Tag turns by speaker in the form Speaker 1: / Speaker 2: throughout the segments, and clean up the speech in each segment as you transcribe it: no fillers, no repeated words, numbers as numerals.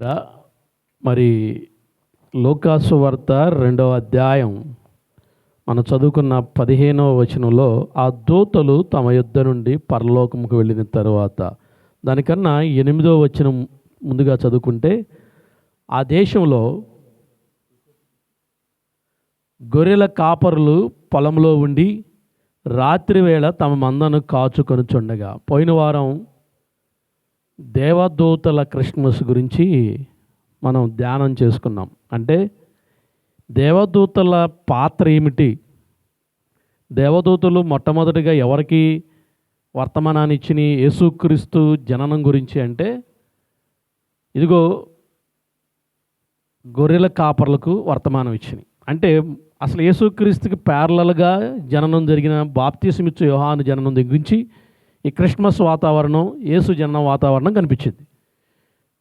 Speaker 1: రా- మరి లూకాసు వార్త 2వ అధ్యాయం మనం చదువుకున్న 15వ వచనంలో ఆ దూతలు తమ యుద్ధ నుండి పరలోకముకు వెళ్ళిన తరువాత, దానికన్నా 8వ వచనం ముందుగా చదువుకుంటే, ఆ దేశంలో గొర్రెల కాపరులు పొలంలో ఉండి రాత్రివేళ తమ మందను కాచుకొనుచుండగా. పోయిన వారం దేవదూతల క్రిస్మస్ గురించి మనం ధ్యానం చేసుకున్నాం. అంటే దేవదూతల పాత్ర ఏమిటి, దేవదూతలు మొట్టమొదటిగా ఎవరికి వర్తమానాన్ని ఇచ్చిన యేసుక్రీస్తు జననం గురించి అంటే, ఇదిగో గొర్రెల కాపర్లకు వర్తమానం ఇచ్చినాయి. అంటే అసలు యేసుక్రీస్తుకి ప్యారలల్గా జననం జరిగిన బాప్తిసమిచ్చు యోహాను జననం దగ్గరించి ఈ క్రిస్మస్ వాతావరణం, యేసు జననం వాతావరణం కనిపించింది.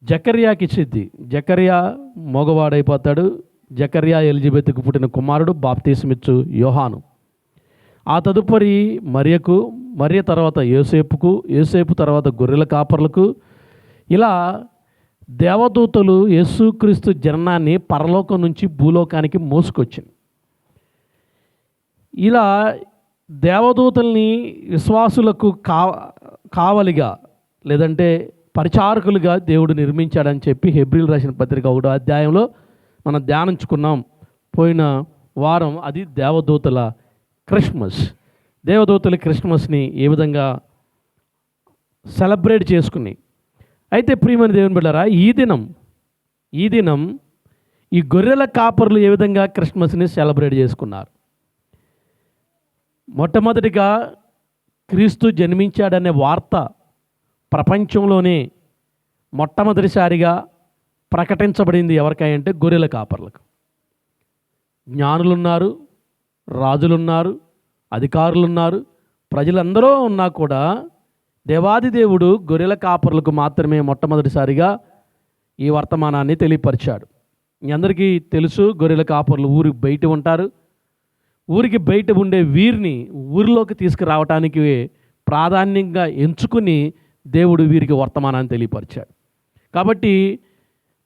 Speaker 1: జకర్యాకి ఇచ్చిద్ది. జకర్యా మగవాడైపోతాడు. జకర్యా ఎలిజబెత్కు పుట్టిన కుమారుడు బాప్తిసమిచ్చు యోహాను. ఆ తదుపరి మరియకు, మరియ తర్వాత యోసేపుకు, యోసేపు తర్వాత గొర్రెల కాపర్లకు. ఇలా దేవదూతలు యేసుక్రీస్తు జననాన్ని పరలోకం నుంచి భూలోకానికి మోసుకొచ్చింది. ఇలా దేవదూతల్ని విశ్వాసులకు కావలిగా లేదంటే పరిచారకులుగా దేవుడు నిర్మించాడని చెప్పి హెబ్రీలు రాసిన పత్రిక 1వ అధ్యాయంలో మనం ధ్యానించుకున్నాం పోయిన వారం. అది దేవదూతల క్రిస్మస్. దేవదూతల క్రిస్మస్ని ఏ విధంగా సెలబ్రేట్ చేసుకుని, అయితే ప్రియమైన దేవుని బిడ్డలారా, ఈ దినం ఈ గొర్రెల కాపర్లు ఏ విధంగా క్రిస్మస్ని సెలబ్రేట్ చేసుకున్నారు. మొట్టమొదటిగా క్రీస్తు జన్మించాడనే వార్త ప్రపంచంలోనే మొట్టమొదటిసారిగా ప్రకటించబడింది ఎవరికంటే గొర్రెల కాపర్లకు. జ్ఞానులున్నారు, రాజులున్నారు, అధికారులున్నారు, ప్రజలందరూ ఉన్నా కూడా దేవాది దేవుడు గొర్రెల కాపర్లకు మాత్రమే మొట్టమొదటిసారిగా ఈ వర్తమానాన్ని తెలియపరిచాడు. మీ అందరికీ తెలుసు, గొర్రెల కాపర్లు ఊరికి బయట ఉంటారు. ఊరికి బయట ఉండే వీరిని ఊరిలోకి తీసుకురావటానికి ప్రాధాన్యంగా ఎంచుకుని దేవుడు వీరికి వర్తమానాన్ని తెలియపరిచాడు. కాబట్టి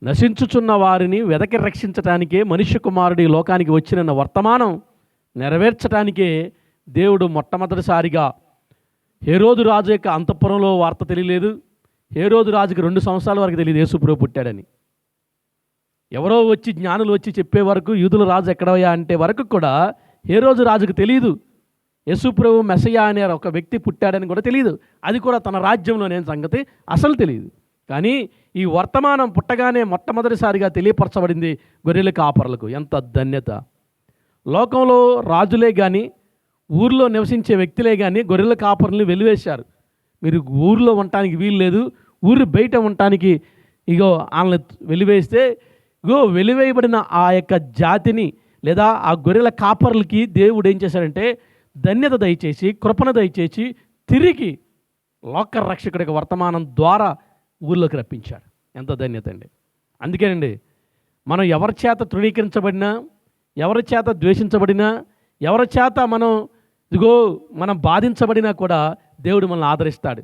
Speaker 1: నశించుచున్న వారిని వెదకి రక్షించటానికే మనుష్య కుమారుడు ఈ లోకానికి వచ్చిన వర్తమానం నెరవేర్చడానికే దేవుడు మొట్టమొదటిసారిగా, హేరోదు రాజు యొక్క అంతఃపురంలో వార్త తెలియలేదు. హేరోదు రాజుకి 2 సంవత్సరాల వరకు తెలియదు యేసుప్రభు పుట్టాడని. ఎవరో వచ్చి జ్ఞానులు వచ్చి చెప్పే వరకు, యూదుల రాజు ఎక్కడయ్యా అంటే వరకు కూడా హేరోదు రాజుకు తెలియదు యేసుప్రభు మెస్సయ్య అనే ఒక వ్యక్తి పుట్టాడని కూడా తెలియదు. అది కూడా తన రాజ్యంలోనే సంగతి అసలు తెలియదు. కానీ ఈ వర్తమానం పుట్టగానే మొట్టమొదటిసారిగా తెలియపరచబడింది గొర్రెల కాపర్లకు. ఎంత ధన్యత! లోకంలో రాజులే కానీ, ఊర్లో నివసించే వ్యక్తులే కానీ గొర్రెల కాపర్లని వెలివేశారు. మీరు ఊర్లో ఉండటానికి వీలు లేదు, ఊరి బయట ఉండటానికి ఇగో వాళ్ళని వెలివేస్తే, ఇగో వెలివేయబడిన ఆ యొక్క జాతిని లేదా ఆ గొర్రెల కాపర్లకి దేవుడు ఏం చేశాడంటే ధన్యత దయచేసి, కృపణ దయచేసి తిరిగి లోక రక్షకుడికి వర్తమానం ద్వారా ఊళ్ళోకి రప్పించాడు. ఎంత ధన్యత అండి! అందుకేనండి, మనం ఎవరి చేత తృణీకరించబడినా, ఎవరి చేత ద్వేషించబడినా, ఎవరి చేత మనం బాధించబడినా కూడా దేవుడు మనల్ని ఆదరిస్తాడు.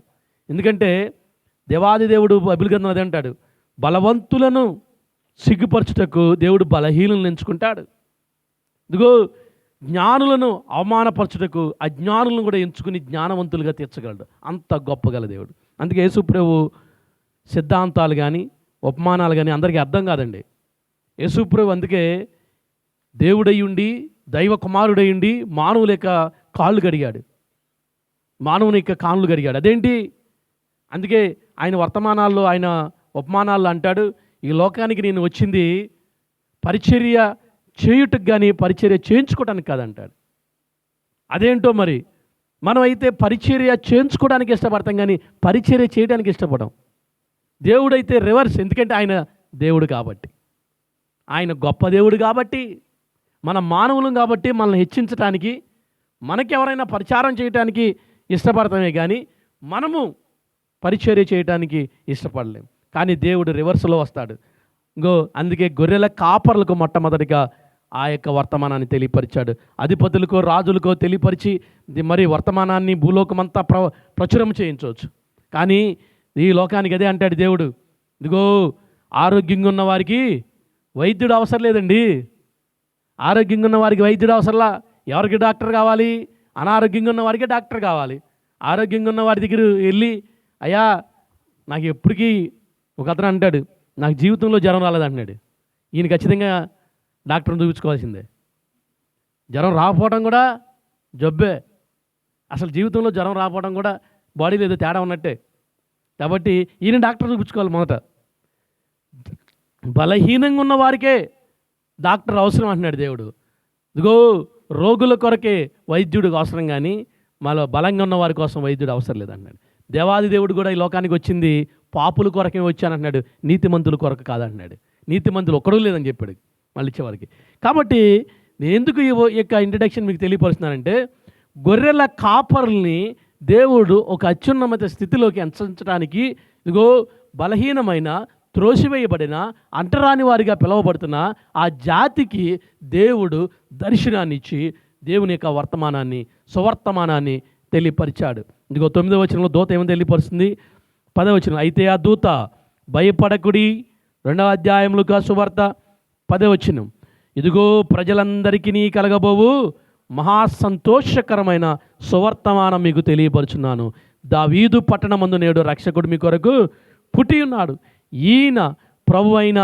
Speaker 1: ఎందుకంటే దేవాది దేవుడు బైబిల్ గ్రంథం అదే అంటాడు, బలవంతులను సిగ్గుపరచుటకు దేవుడు బలహీనులను ఎంచుకుంటాడు. ఇదిగో జ్ఞానులను అవమానపరచుటకు అజ్ఞానులను కూడా ఎంచుకుని జ్ఞానవంతులుగా తీర్చగలడు. అంత గొప్పగల దేవుడు. అందుకే యేసుప్రభు సిద్ధాంతాలు కానీ ఉపమానాలు కానీ అందరికీ అర్థం కాదండి. యేసుప్రభు అందుకే దేవుడై ఉండి, దైవ కుమారుడై ఉండి మానవుల యొక్క కాళ్ళు కడిగాడు, మానవుని యొక్క కాళ్ళు కడిగాడు. అదేంటి? అందుకే ఆయన వర్తమానాల్లో, ఆయన ఉపమానాల్లో అంటాడు, ఈ లోకానికి నేను వచ్చింది పరిచర్య చేయుటకు కానీ పరిచర్య చేయించుకోవడానికి కాదంటాడు. అదేంటో మరి, మనం అయితే పరిచర్య చేయించుకోవడానికి ఇష్టపడతాం కానీ పరిచర్య చేయడానికి ఇష్టపడం. దేవుడైతే రివర్స్. ఎందుకంటే ఆయన దేవుడు కాబట్టి, ఆయన గొప్ప దేవుడు కాబట్టి, మన మానవులం కాబట్టి మనల్ని హెచ్చించడానికి, మనకెవరైనా పరిచారం చేయడానికి ఇష్టపడతామే కానీ మనము పరిచర్య చేయడానికి ఇష్టపడలేం. కానీ దేవుడు రివర్స్లో వస్తాడు. అందుకే గొర్రెల కాపర్లకు మొట్టమొదటిగా ఆ యొక్క వర్తమానాన్ని తెలియపరిచాడు. అధిపతులకో రాజులకో తెలియపరిచి మరి వర్తమానాన్ని భూలోకమంతా ప్రచురం చేయించవచ్చు. కానీ ఈ లోకానికి అదే అంటాడు దేవుడు, ఇదిగో ఆరోగ్యంగా ఉన్న వారికి వైద్యుడు అవసరం లేదండి. ఆరోగ్యంగా ఉన్న వారికి వైద్యుడు అవసరంలా. ఎవరికి డాక్టర్ కావాలి? అనారోగ్యంగా ఉన్న వారికి డాక్టర్ కావాలి. ఆరోగ్యంగా ఉన్న వారి దగ్గర వెళ్ళి, అయ్యా నాకు ఎప్పటికీ ఒక అతను అంటాడు, నాకు జీవితంలో జ్వరం రాలేదంటున్నాడు. ఈయన ఖచ్చితంగా డాక్టర్ని చూపించుకోవాల్సిందే. జ్వరం రాకపోవడం కూడా జబ్బే. అసలు జీవితంలో జ్వరం రాకపోవడం కూడా బాడీలో ఏదో తేడా ఉన్నట్టే. కాబట్టి ఈయన డాక్టర్ చూపించుకోవాలి మొదట. బలహీనంగా ఉన్న వారికే డాక్టర్ అవసరం అంటున్నాడు దేవుడు. ఇదిగో రోగుల కొరకే వైద్యుడు అవసరం, కానీ మాలో బలంగా ఉన్న వారి కోసం వైద్యుడు అవసరం లేదంటున్నాడు. దేవాది దేవుడు కూడా ఈ లోకానికి వచ్చింది పాపుల కొరకే వచ్చానంటున్నాడు, నీతిమంతుల కొరకు కాదంటున్నాడు. నీతిమంతులు ఒక్కడూ లేదని చెప్పాడు మళ్ళీ ఇచ్చేవారికి. కాబట్టి నేను ఎందుకు ఈ యొక్క ఇంట్రడక్షన్ మీకు తెలియపరుస్తున్నానంటే, గొర్రెల కాపరుల్ని దేవుడు ఒక అత్యున్నత స్థితిలోకి ఎంచడానికి, ఇదిగో బలహీనమైన, త్రోసివేయబడిన, అంటరాని వారిగా పిలువబడుతున్న ఆ జాతికి దేవుడు దర్శనాన్ని ఇచ్చి దేవుని యొక్క వర్తమానాన్ని, సువర్తమానాన్ని తెలియపరిచాడు. ఇదిగో 9వ వచనంలో దూత ఏమని తెలియపరుస్తుంది? 10వ వచనం, అయితే ఆ దూత భయపడకుడి. 2వ అధ్యాయంలో సువార్త 10వ వచనం, ఇదిగో ప్రజలందరికీ కలగబోవు మహా సంతోషకరమైన సువర్తమానం మీకు తెలియపరుచున్నాను. దావీదు పట్టణమందు నేడు రక్షకుడు మీ కొరకు పుట్టి ఉన్నాడు. ఈయన ప్రభు అయిన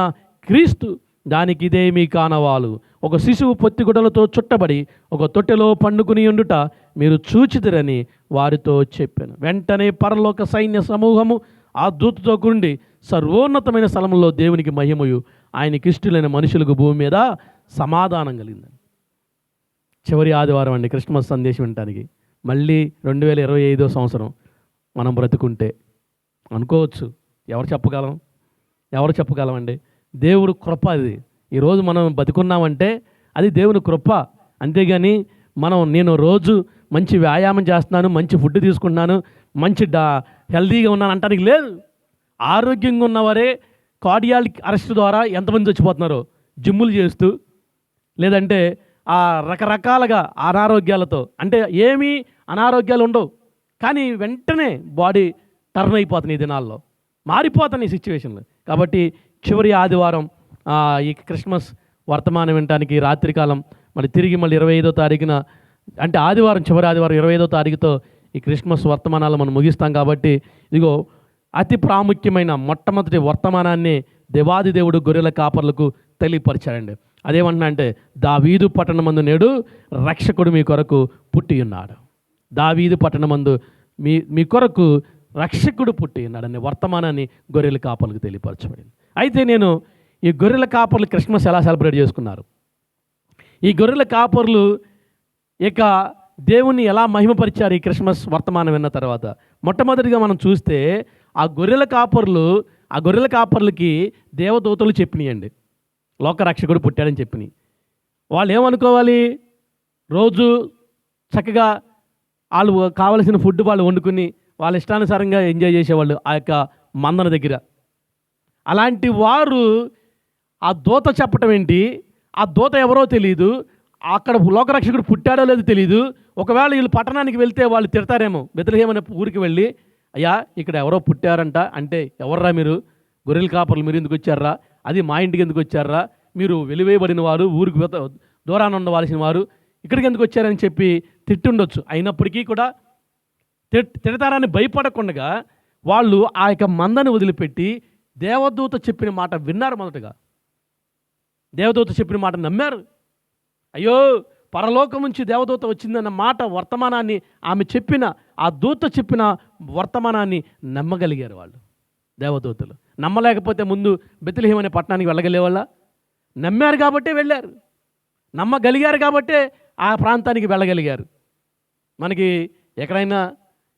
Speaker 1: క్రీస్తు. దానికి ఇదే మీ కానవాలు. ఒక శిశువు పొత్తిగుడ్డలతో చుట్టబడి ఒక తొట్టెలో పండుకుని ఉండుట మీరు చూచిదిరని వారితో చెప్పాను. వెంటనే పరలోక సైన్య సమూహము ఆ దూతతో కూడి సర్వోన్నతమైన స్థలంలో దేవునికి మహిమయు ఆయనకి ఇష్టలైన మనుషులకు భూమి మీద సమాధానం కలిగిందని. చివరి ఆదివారం అండి క్రిస్మస్ సందేశం వినటానికి. మళ్ళీ 2025వ సంవత్సరం మనం బ్రతుకుంటే అనుకోవచ్చు. ఎవరు చెప్పగలమండి? దేవుడు కృప అది. ఈరోజు మనం బతుకున్నామంటే అది దేవుని కృప. అంతేగాని నేను రోజు మంచి వ్యాయామం చేస్తున్నాను, మంచి ఫుడ్ తీసుకుంటున్నాను, మంచి హెల్తీగా ఉన్నాను అంటానికి లేదు. ఆరోగ్యంగా ఉన్నవారే కార్డియాక్ అరెస్ట్ ద్వారా ఎంతమంది చచ్చిపోతున్నారో, జిమ్ములు చేస్తూ, లేదంటే ఆ రకరకాలుగా అనారోగ్యాలతో. అంటే ఏమీ అనారోగ్యాలు ఉండవు, కానీ వెంటనే బాడీ టర్న్ అయిపోతున్నాయి, ఈ దినాల్లో మారిపోతున్నాయి సిచ్యువేషన్లు. కాబట్టి చివరి ఆదివారం ఈ క్రిస్మస్ వర్తమానం వినటానికి రాత్రికాలం మళ్ళీ తిరిగి 25వ తారీఖున, అంటే ఆదివారం, చివరి ఆదివారం 25వ తారీఖుతో ఈ క్రిస్మస్ వర్తమానాలు మనం ముగిస్తాం. కాబట్టి ఇదిగో అతి ప్రాముఖ్యమైన మొట్టమొదటి వర్తమానాన్ని దేవాది దేవుడు గొర్రెల కాపర్లకు తెలియపరిచాడండి. అదేమంటున్నా అంటే, దావీదు పట్టణమందు నేడు రక్షకుడు మీ కొరకు పుట్టి ఉన్నాడు. దావీదు పట్టణమందు మీ కొరకు రక్షకుడు పుట్టి ఉన్నాడనే వర్తమానాన్ని గొర్రెల కాపర్లకు తెలియపరచబడింది. అయితే నేను ఈ గొర్రెల కాపర్లు క్రిస్మస్ ఎలా సెలబ్రేట్ చేసుకున్నారు, ఈ గొర్రెల కాపర్లు ఇక దేవుణ్ణి ఎలా మహిమపరిచారు ఈ క్రిస్మస్ వర్తమానం విన్న తర్వాత, మొట్టమొదటిగా మనం చూస్తే ఆ గొర్రెల కాపర్లకి దేవదూతలు చెప్పినాయండి, లోకరక్షకుడు పుట్టాడని చెప్పినాయి. వాళ్ళు ఏమనుకోవాలి? రోజు చక్కగా వాళ్ళు కావలసిన ఫుడ్ వాళ్ళు వండుకుని వాళ్ళ ఇష్టానుసారంగా ఎంజాయ్ చేసేవాళ్ళు ఆ యొక్క మందన దగ్గర. అలాంటి వారు ఆ దూత చెప్పటం ఏంటి? ఆ దూత ఎవరో తెలియదు, అక్కడ లోకరక్షకుడు పుట్టాడో లేదో తెలియదు. ఒకవేళ వీళ్ళు పట్టణానికి వెళ్తే వాళ్ళు తిడతారేమో. బెత్లెహేం అనే ఊరికి వెళ్ళి, అయ్యా ఇక్కడ ఎవరో పుట్టారంట అంటే, ఎవర్రా మీరు? గొర్రెల కాపర్లు మీరు ఎందుకు వచ్చారా? అది మా ఇంటికి ఎందుకు వచ్చారా? మీరు వెలివేయబడిన వారు, ఊరికి దూరాన్ని ఉండవలసిన వారు, ఇక్కడికి ఎందుకు వచ్చారని చెప్పి తిట్టుండొచ్చు. అయినప్పటికీ కూడా తిడతారని భయపడకుండా వాళ్ళు ఆ యొక్క మందని వదిలిపెట్టి దేవదూత చెప్పిన మాట విన్నారు. మొదటగా దేవదూత చెప్పిన మాట నమ్మారు. అయ్యో పరలోకం నుంచి దేవదూత వచ్చిందన్న మాట వర్తమానాన్ని, ఆమె చెప్పిన ఆ దూత చెప్పిన వర్తమానాన్ని నమ్మగలిగారు వాళ్ళు దేవదూతలు. నమ్మలేకపోతే ముందు బెత్లెహేం అనే పట్టణానికి వెళ్ళగలేవాళ్ళ? నమ్మారు కాబట్టే వెళ్ళారు, నమ్మగలిగారు కాబట్టే ఆ ప్రాంతానికి వెళ్ళగలిగారు. మనకి ఎక్కడైనా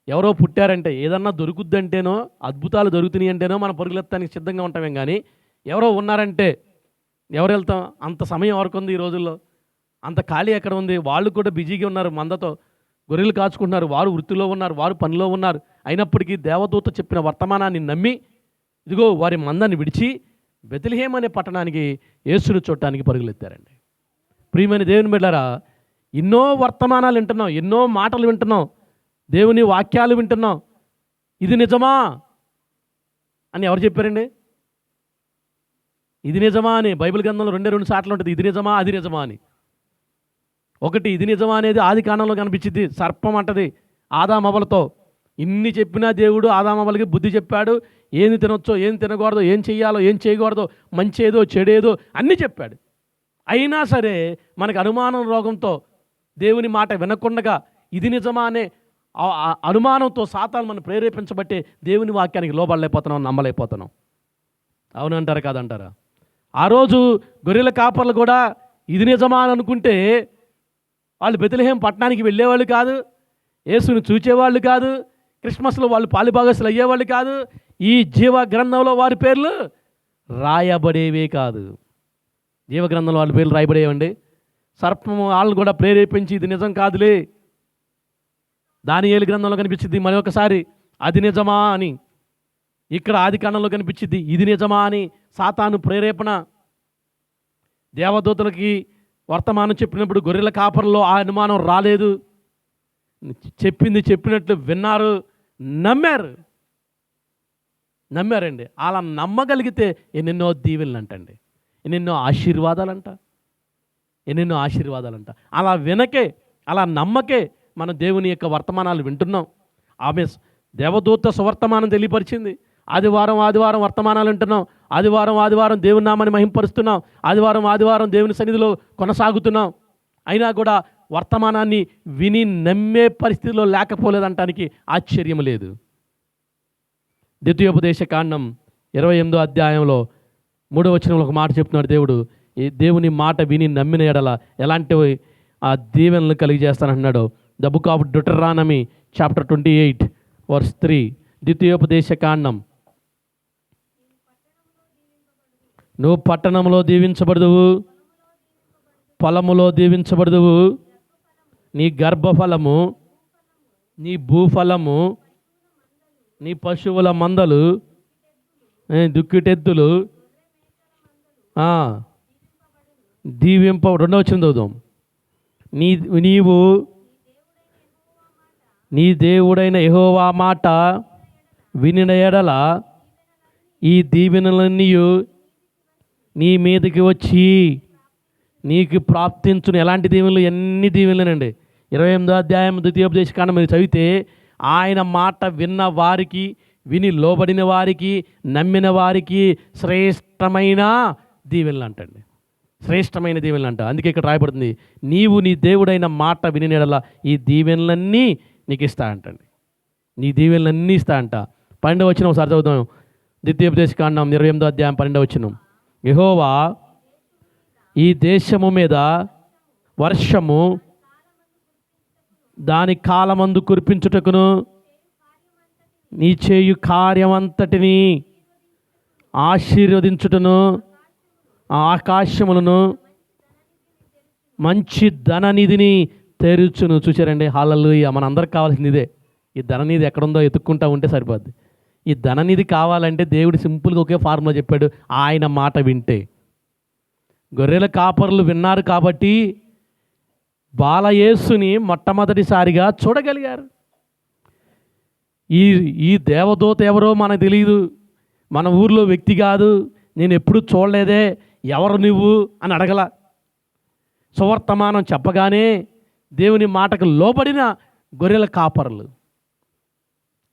Speaker 1: ఎవరో పుట్టారంటే, ఏదన్నా దొరుకుద్దంటేనో, అద్భుతాలు దొరుకుతున్నాయి అంటేనో మనం పరుగులెత్తానికి సిద్ధంగా ఉంటామేం. కానీ ఎవరో ఉన్నారంటే ఎవరు వెళ్తాం? అంత సమయం ఎవరికి ఉంది ఈ రోజుల్లో? అంత ఖాళీ ఎక్కడ ఉంది? వాళ్ళు కూడా బిజీగా ఉన్నారు, మందతో గొర్రెలు కాచుకుంటున్నారు, వారు వృత్తిలో ఉన్నారు, వారు పనిలో ఉన్నారు. అయినప్పటికీ దేవదూత చెప్పిన వర్తమానాన్ని నమ్మి ఇదిగో వారి మందని విడిచి బెత్లెహేం అనే పట్టణానికి యేసును చూడటానికి పరుగులెత్తారండి. ప్రియమైన దేవుని బిడ్డలారా, ఎన్నో వర్తమానాలు వింటున్నాం, ఎన్నో మాటలు వింటున్నాం, దేవుని వాక్యాలు వింటున్నాం. ఇది నిజమా అని ఎవరు చెప్పారండి? ఇది నిజమా అని బైబిల్ గ్రంథంలో రెండు సార్లు ఉంటుంది, ఇది నిజమా అది నిజమా అని. ఒకటి ఇది నిజమా అనేది ఆది కాండంలో కనిపించింది. సర్పం అంటది ఆదామవ్వలతో, ఇన్ని చెప్పినా దేవుడు ఆదామవ్వలకి బుద్ధి చెప్పాడు. ఏది తినొచ్చో ఏం తినకూడదో, ఏం చెయ్యాలో ఏం చేయకూడదో, మంచేదో చెడేదో అన్నీ చెప్పాడు. అయినా సరే మనకు అనుమానం రోగంతో దేవుని మాట వినకుండగా ఇది నిజమా అనే అనుమానంతో సాతాను మనం ప్రేరేపించబట్టే దేవుని వాక్యానికి లోబడలేకపోతున్నాం, నమ్మలేకపోతున్నాం. అవునంటారా కాదంటారా? ఆ రోజు గొర్రెల కాపర్లు కూడా ఇది నిజమా అని అనుకుంటే వాళ్ళు బెత్లెహేం పట్టణానికి వెళ్ళేవాళ్ళు కాదు, యేసుని చూచేవాళ్ళు కాదు, క్రిస్మస్లో వాళ్ళు పాలుభాగస్తులు అయ్యేవాళ్ళు కాదు, ఈ జీవ గ్రంథంలో వారి పేర్లు రాయబడేవే కాదు. జీవ గ్రంథంలో వాళ్ళ పేర్లు రాయబడేవండి. సర్పము వాళ్ళని కూడా ప్రేరేపించి ఇది నిజం కాదులే. దానియేలు గ్రంథంలో కనిపించింది మరొకసారి అది నిజమా అని, ఇక్కడ ఆది కాండంలో కనిపించింది ఇది నిజమా అని. సాతాను ప్రేరేపణ. దేవదూతలకి వర్తమానం చెప్పినప్పుడు గొర్రెల కాపర్లో ఆ అనుమానం రాలేదు. చెప్పింది చెప్పినట్లు విన్నారు, నమ్మారండి. అలా నమ్మగలిగితే ఎన్నెన్నో దీవెనలు అంటండి, ఎన్నెన్నో ఆశీర్వాదాలంట. అలా వినకే, అలా నమ్మకే మనం దేవుని యొక్క వర్తమానాలు వింటున్నాం. ఆమె దేవదూత సువర్తమానం తెలియపరిచింది. ఆదివారం వర్తమానాలు వింటున్నాం. ఆదివారం దేవుని నామాన్ని మహింపరుస్తున్నాం. ఆదివారం దేవుని సన్నిధిలో కొనసాగుతున్నాం. అయినా కూడా వర్తమానాన్ని విని నమ్మే పరిస్థితిలో లేకపోలేదంటానికి ఆశ్చర్యం లేదు. ద్వితీయోపదేశ కాండం 28వ అధ్యాయంలో 3వ వచనంలో ఒక మాట చెప్తున్నాడు దేవుడు. ఈ దేవుని మాట విని నమ్మిన ఎడల ఎలాంటి ఆ దీవెనలు కలిగజేస్తానంటున్నాడు. The book of Deuteronomy chapter 28 verse 3. ద్వితీయోపదేశ కాండం. నువ్వు పట్టణంలో దీవించబడదువు, పొలములో దీవించబడదువు. నీ గర్భఫలము, నీ భూఫలము, నీ పశువుల మందలు, దుక్కిటెద్దులు దీవింప. 2వ వచనం చదువుదాం. నీవు నీ దేవుడైన యెహోవా మాట వినిన ఎడల ఈ దీవెనలన్నీ నీ మీదకి వచ్చి నీకు ప్రాప్తించును. ఎలాంటి దీవెనలు? ఎన్ని దీవెనలేనండి. 28వ అధ్యాయం ద్వితీయోపదేశ కాండం మీరు చదివితే ఆయన మాట విన్న వారికి, విని లోబడిన వారికి, నమ్మిన వారికి శ్రేష్టమైన దీవెనలు అంటండి. శ్రేష్టమైన దీవెనలు అంట. అందుకే ఇక్కడ రాయబడుతుంది, నీవు నీ దేవుడైన మాట వినినెడల ఈ దీవెనలన్నీ నీకు ఇస్తా అంటండి. నీ దీవెనలన్నీ ఇస్తా అంట. 12వ వచనం ఒకసారి చదువుదాం. ద్వితీయోపదేశ కాండం 28వ అధ్యాయం 12వ వచనం. యెహోవా ఈ దేశము మీద వర్షము దాని కాలమందు కురిపించుటకును నీ చేయు కార్యమంతటిని ఆశీర్వదించుటను ఆకాశములను మంచి ధననిధిని తెరుచును. చూసారండి, హల్లెలూయా. మనందరికి కావాల్సింది ఇదే. ఈ ధననిధి ఎక్కడుందో ఎత్తుక్కుంటా ఉంటే సరిపోద్ది. ఈ ధననిధి కావాలంటే దేవుడు సింపుల్గా ఒకే ఫార్ములా చెప్పాడు, ఆయన మాట వింటే. గొర్రెల కాపరులు విన్నారు కాబట్టి బాలయేసుని మొట్టమొదటిసారిగా చూడగలిగారు. ఈ దేవదూత ఎవరో మనకు తెలియదు, మన ఊర్లో వ్యక్తి కాదు, నేను ఎప్పుడు చూడలేదే, ఎవరు నువ్వు అని అడగల. సువర్తమానం చెప్పగానే దేవుని మాటకు లోబడిన గొర్రెల కాపరులు.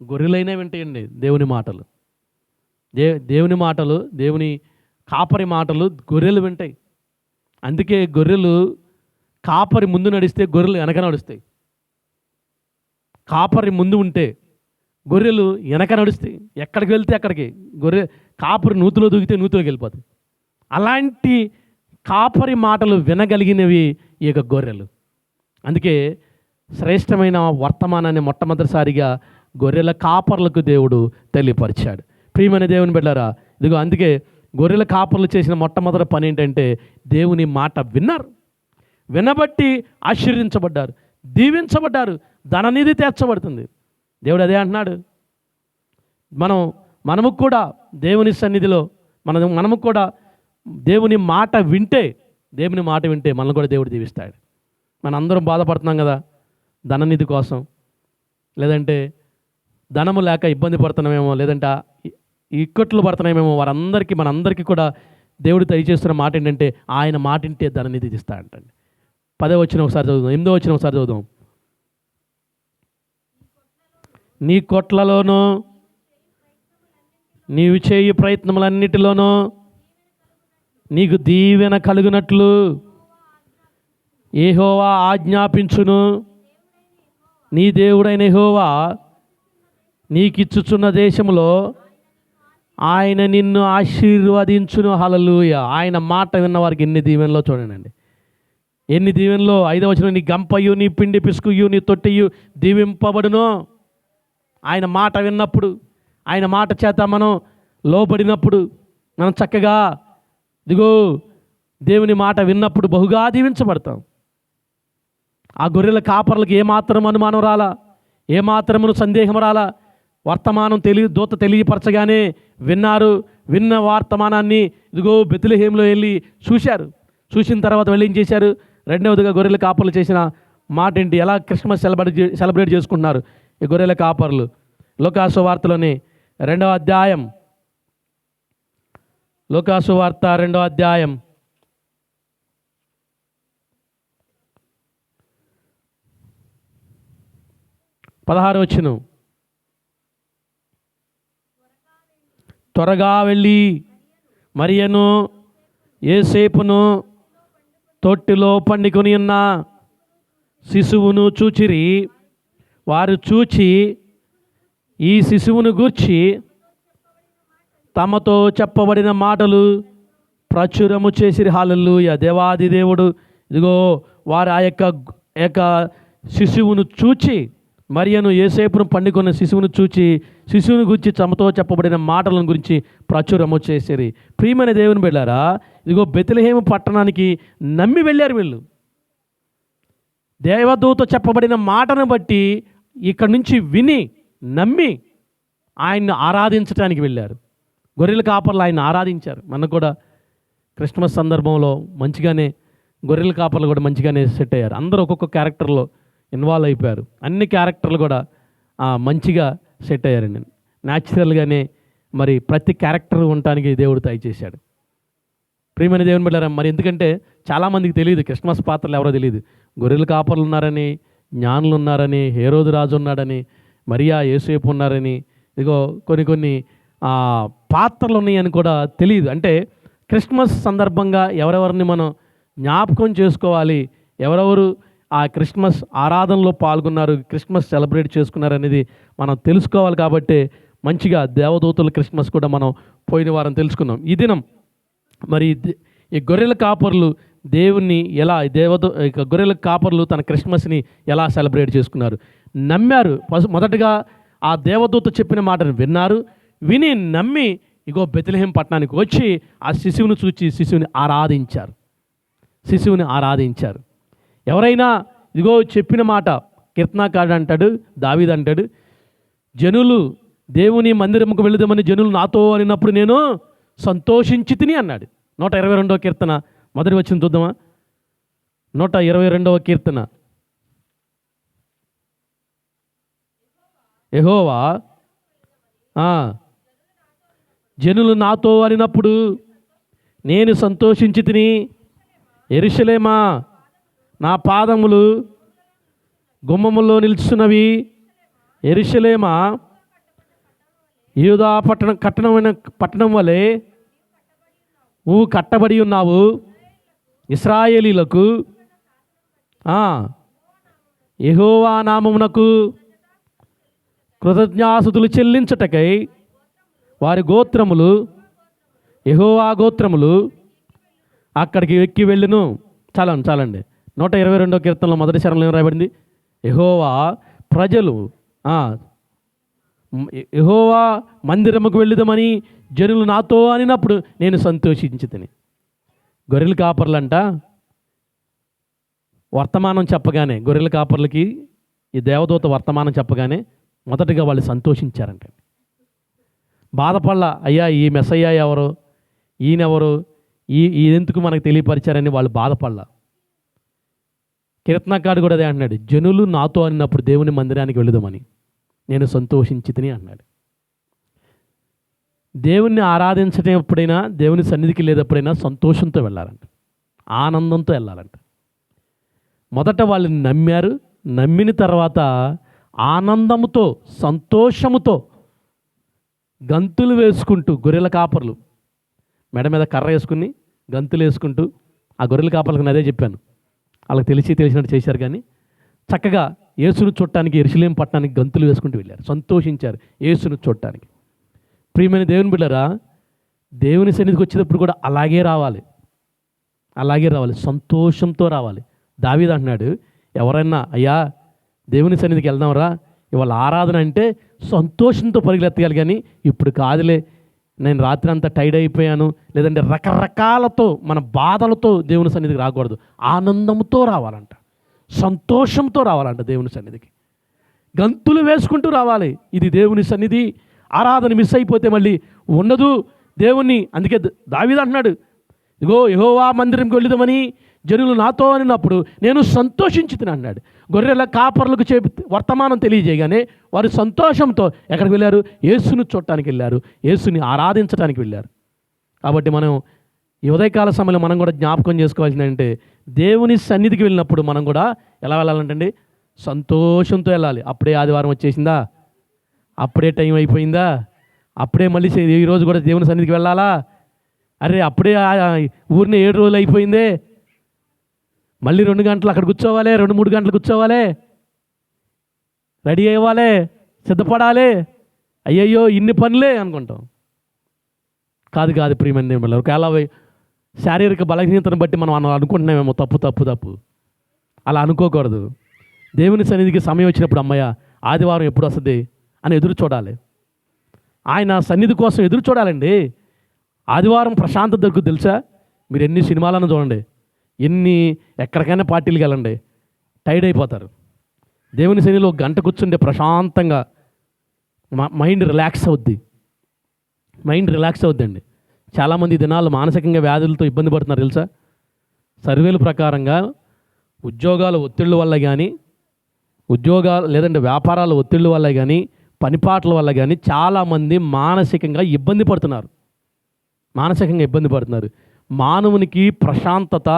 Speaker 1: గొర్రెలైనా వింటాయండి దేవుని మాటలు. దేవుని మాటలు, దేవుని కాపరి మాటలు గొర్రెలు వింటాయి. అందుకే గొర్రెలు కాపరి ముందు నడిస్తే గొర్రెలు వెనక నడుస్తాయి. కాపరి ముందు ఉంటే గొర్రెలు వెనక నడుస్తాయి. ఎక్కడికి వెళ్తే అక్కడికి. కాపరి నూతిలో దూకితే నూతిలోకి వెళ్ళిపోతాయి. అలాంటి కాపరి మాటలు వినగలిగినవి ఈ యొక్క గొర్రెలు. అందుకే శ్రేష్టమైన వర్తమానాన్ని మొట్టమొదటిసారిగా గొర్రెల కాపర్లకు దేవుడు తెలియపరిచాడు. ప్రియమైన దేవుని బిడ్డలారా, ఇదిగో అందుకే గొర్రెల కాపర్లు చేసిన మొట్టమొదటి పని ఏంటంటే దేవుని మాట విన్నారు, వినబట్టి ఆశీర్వించబడ్డారు, దీవించబడ్డారు, ధననిధి తీర్చబడుతుంది. దేవుడు అదే అంటున్నాడు. మనము కూడా దేవుని సన్నిధిలో మనము కూడా దేవుని మాట వింటే మనల్ని కూడా దేవుడు దీవిస్తాడు. మనందరం బాధపడుతున్నాం కదా ధననిధి కోసం, లేదంటే ధనము లేక ఇబ్బంది పడుతున్నామేమో, లేదంటే ఇక్కట్లు పడుతున్నామేమో. మనందరికీ కూడా దేవుడు దయచేస్తున్న మాట ఏంటంటే ఆయన మాట వింటే ధననిధి ఇస్తాడంటండి. 10వ వచనం ఒకసారి చదువుదాం, 8వ వచనం ఒకసారి చదువుదాం. నీ కొట్లలోనూ నీవు చేయు ప్రయత్నములన్నిటిలోనూ నీకు దీవెన కలుగునట్లు యెహోవా ఆజ్ఞాపించును. నీ దేవుడైన యెహోవా నీకిచ్చుచున్న దేశంలో ఆయన నిన్ను ఆశీర్వదించును. హల్లెలూయా. ఆయన మాట విన్న వారికి ఎన్ని దీవెనలో చూడండి, ఎన్ని దీవెనలో. 5వ వచనం, నీ గంపయు నీ పిండి పిసుకుయు నీ తొట్టియు దీవింపబడును. ఆయన మాట విన్నప్పుడు, ఆయన మాట చేత మనం లోబడినప్పుడు, మనం చక్కగా ఇదిగో దేవుని మాట విన్నప్పుడు బహుగా దీవించబడతాం. ఆ గొర్రెల కాపర్లకు ఏమాత్రం అనుమానం రాలా, ఏమాత్రమును సందేహం రాలా. వర్తమానం దూత తెలియపరచగానే విన్నారు. విన్న వర్తమానాన్ని ఇదిగో బెత్లెహేములో వెళ్ళి చూశారు. చూసిన తర్వాత వెళ్ళి ఏం చేశారు? రెండవదిగా గొర్రెల కాపర్లు చేసిన మాట ఏంటి? ఎలా క్రిస్మస్ సెలబ్రేట్ చేసుకుంటున్నారు ఈ గొర్రెల కాపర్లు? లూకాసు వార్తలోని 2వ అధ్యాయం, లూకాసు వార్త 2వ అధ్యాయం 16వ వచనం. త్వరగా వెళ్ళి మరియను యోసేపును తొట్టిలో పండుకొని ఉన్న శిశువును చూచిరి. వారు చూచి ఈ శిశువును గూర్చి తమతో చెప్పబడిన మాటలు ప్రచురము చేసిరి. హల్లెలూయా. దేవాది దేవుడు ఇదిగో వారు ఆ యొక్క శిశువును చూచి, మరియను యోసేపును పండుకొన్న శిశువును చూచి, శిశువుని గురించి తమతో చెప్పబడిన మాటలను గురించి ప్రచురము చేసిరి. ప్రియమైన దేవుని బిడ్డలారా, ఇదిగో బెత్లెహేము పట్టణానికి నమ్మి వెళ్ళారు వీళ్ళు. దేవదూత చెప్పబడిన మాటను బట్టి ఇక్కడి నుంచి విని నమ్మి ఆయన్ని ఆరాధించడానికి వెళ్ళారు. గొర్రెల కాపర్లు ఆయన ఆరాధించారు. మనకు కూడా క్రిస్మస్ సందర్భంలో మంచిగానే గొర్రెల కాపర్లు కూడా మంచిగానే సెట్ అయ్యారు. అందరూ ఒక్కొక్క క్యారెక్టర్లో ఇన్వాల్వ్ అయిపోయారు. అన్ని క్యారెక్టర్లు కూడా మంచిగా సెట్ అయ్యారండి. న్యాచురల్గానే మరి ప్రతి క్యారెక్టర్ ఉండటానికి దేవుడు దయచేశాడు. ప్రియమైన దేవుని బిడ్డలారా, మరి ఎందుకంటే చాలామందికి తెలియదు క్రిస్మస్ పాత్రలు ఎవరో తెలియదు. గొర్రెల కాపర్లు ఉన్నారని, జ్ఞానులు ఉన్నారని, హేరోదు రాజు ఉన్నాడని, మరియా యోసేపు ఉన్నారని, ఇదిగో కొన్ని పాత్రలు ఉన్నాయని కూడా తెలియదు. అంటే క్రిస్మస్ సందర్భంగా ఎవరెవరిని మనం జ్ఞాపకం చేసుకోవాలి, ఎవరెవరు ఆ క్రిస్మస్ ఆరాధనలో పాల్గొన్నారు, క్రిస్మస్ సెలబ్రేట్ చేసుకున్నారు అనేది మనం తెలుసుకోవాలి. కాబట్టి మంచిగా దేవదూతల క్రిస్మస్ కూడా మనం పోయిన వారం తెలుసుకున్నాం. ఈ దినం మరి ఈ గొర్రెల కాపర్లు దేవుణ్ణి ఎలా గొర్రెల కాపర్లు తన క్రిస్మస్ని ఎలా సెలబ్రేట్ చేసుకున్నారు? నమ్మారు. మొదటగా ఆ దేవదూత చెప్పిన మాటను విన్నారు. విని నమ్మి ఇగో బెత్లెహేం పట్టణానికి వచ్చి ఆ శిశువును చూచి శిశువుని ఆరాధించారు. ఎవరైనా ఇదిగో చెప్పిన మాట, కీర్తనాకారుడు అంటాడు, దావీదు అంటాడు, జనులు దేవుని మందిరముకు వెళుదామని జనులు నాతో అనినప్పుడు నేను సంతోషించి తిని అన్నాడు. 122వ కీర్తన మొదటి వచనం చూద్దామా? 122వ కీర్తన. యెహోవా జనులు నాతో అనినప్పుడు నేను సంతోషించి తిని, యెరూషలేమా నా పాదములు గుమ్మములో నిలుచున్నవి, యెరూషలేమా యూదా పట్టణం వలె నువ్వు కట్టబడి ఉన్నావు. ఇశ్రాయేలీలకు యెహోవా నామమునకు కృతజ్ఞాస్తుతులు చెల్లించుటకై వారి గోత్రములు, యెహోవా గోత్రములు అక్కడికి ఎక్కి వెళ్ళును. చాలండి. 122వ కీర్తనలో మొదటి చరణంలో ఏం రాయబడింది? యెహోవా ప్రజలు యెహోవా మందిరముకు వెళ్ళుదామని జనులు నాతో అనినప్పుడు నేను సంతోషించి తిని. గొర్రెల కాపర్లంట వర్తమానం చెప్పగానే, గొర్రెల కాపర్లకి ఈ దేవదూత వర్తమానం చెప్పగానే మొదటగా వాళ్ళు సంతోషించారంట. బాధపడలా, అయ్యా ఈ మెస్సయ్య ఎవరు, ఈయనెవరు, ఎందుకు మనకు తెలియపరిచారని వాళ్ళు బాధపడలా. కీర్తనకారుడు కూడా అదే అంటున్నాడు, జనులు నాతో అన్నప్పుడు దేవుని మందిరానికి వెళుదామని నేను సంతోషించి తిని అన్నాడు. దేవుణ్ణి ఆరాధించడం ఎప్పుడైనా, దేవుని సన్నిధికి వెళ్ళేటప్పుడైనా సంతోషంతో వెళ్ళాలంట, ఆనందంతో వెళ్ళాలంట. మొదట వాళ్ళు నమ్మారు, నమ్మిన తర్వాత ఆనందముతో సంతోషముతో గంతులు వేసుకుంటూ, గొర్రెల కాపర్లు మెడ మీద కర్ర వేసుకుని గంతులు వేసుకుంటూ, ఆ గొర్రెల కాపర్లకు నేను అదే చెప్పాను, వాళ్ళకి తెలిసినట్టు చేశారు. కానీ చక్కగా యేసును చూడటానికి యెరూషలేము పట్టణానికి గంతులు వేసుకుంటూ వెళ్ళారు, సంతోషించారు యేసును చూడటానికి. ప్రియమైన దేవుని బిడ్డలారా, దేవుని సన్నిధికి వచ్చేటప్పుడు కూడా అలాగే రావాలి, సంతోషంతో రావాలి. దావీదు అంటున్నాడు, ఎవరైనా అయ్యా దేవుని సన్నిధికి వెళ్దాంరా, ఇవాళ ఆరాధన అంటే సంతోషంతో పరిగెత్తగాలి, కానీ ఇప్పుడు కాదులే, నేను రాత్రి అంతా టైర్డ్ అయిపోయాను, లేదంటే రకరకాలతో మన బాధలతో దేవుని సన్నిధికి రాకూడదు. ఆనందంతో రావాలంట, సంతోషంతో రావాలంట దేవుని సన్నిధికి, గంతులు వేసుకుంటూ రావాలి. ఇది దేవుని సన్నిధి. ఆరాధన మిస్ అయిపోతే మళ్ళీ ఉండదు దేవుణ్ణి. అందుకే దావీదు అంటున్నాడు, ఇగో యెహోవా మందిరంకి వెళ్ళుదామని జనులు నాతో అనినప్పుడు నేను సంతోషించుతున్నా అన్నాడు. గొర్రెల కాపర్లకు వర్తమానం తెలియజేయగానే వారు సంతోషంతో ఎక్కడికి వెళ్ళారు? యేసును చూడటానికి వెళ్ళారు, యేసుని ఆరాధించడానికి వెళ్ళారు. కాబట్టి మనం ఈ ఉదయకాల సమయంలో మనం కూడా జ్ఞాపకం చేసుకోవాల్సింది ఏంటంటే, దేవుని సన్నిధికి వెళ్ళినప్పుడు మనం కూడా ఎలా వెళ్ళాలంటండి? సంతోషంతో వెళ్ళాలి. అప్పుడే ఆదివారం వచ్చేసిందా, అప్పుడే టైం అయిపోయిందా, అప్పుడే మళ్ళీ ఈరోజు కూడా దేవుని సన్నిధికి వెళ్ళాలా, అరే అప్పుడే ఊరిని 7 రోజులు అయిపోయిందే, మళ్ళీ 2 గంటలు అక్కడ కూర్చోవాలి, 2-3 గంటలు కూర్చోవాలి, రెడీ అవ్వాలి, సిద్ధపడాలి, అయ్యయ్యో ఇన్ని పనులే అనుకుంటాం. కాదు ప్రియమైన దేవుళ్ళు, ఒకవేళ శారీరక బలహీనతను బట్టి మనం అనుకుంటున్నామేమో తప్పు. అలా అనుకోకూడదు. దేవుని సన్నిధికి సమయం వచ్చినప్పుడు అమ్మయ్య ఆదివారం ఎప్పుడు వస్తుంది అని ఎదురు చూడాలి. ఆయన సన్నిధి కోసం ఎదురు చూడాలండి. ఆదివారం ప్రశాంతత దొరుకుతుంది తెలుసా? మీరు ఎన్ని సినిమాలను చూడండి, ఎక్కడికైనా పార్టీలకు వెళ్ళండి, టైర్డ్ అయిపోతారు. దేవుని సన్నిధిలో 1 గంట కూర్చుంటే ప్రశాంతంగా మైండ్ రిలాక్స్ అవుద్దండి. చాలామంది దినాలు మానసికంగా వ్యాధులతో ఇబ్బంది పడుతున్నారు తెలుసా? సర్వేల ప్రకారంగా ఉద్యోగాల ఒత్తిళ్ళ వల్ల కానీ, లేదంటే వ్యాపారాల ఒత్తిళ్ళ వల్ల కానీ, పనిపాట్ల వల్ల కానీ చాలామంది మానసికంగా ఇబ్బంది పడుతున్నారు. మానవునికి ప్రశాంతత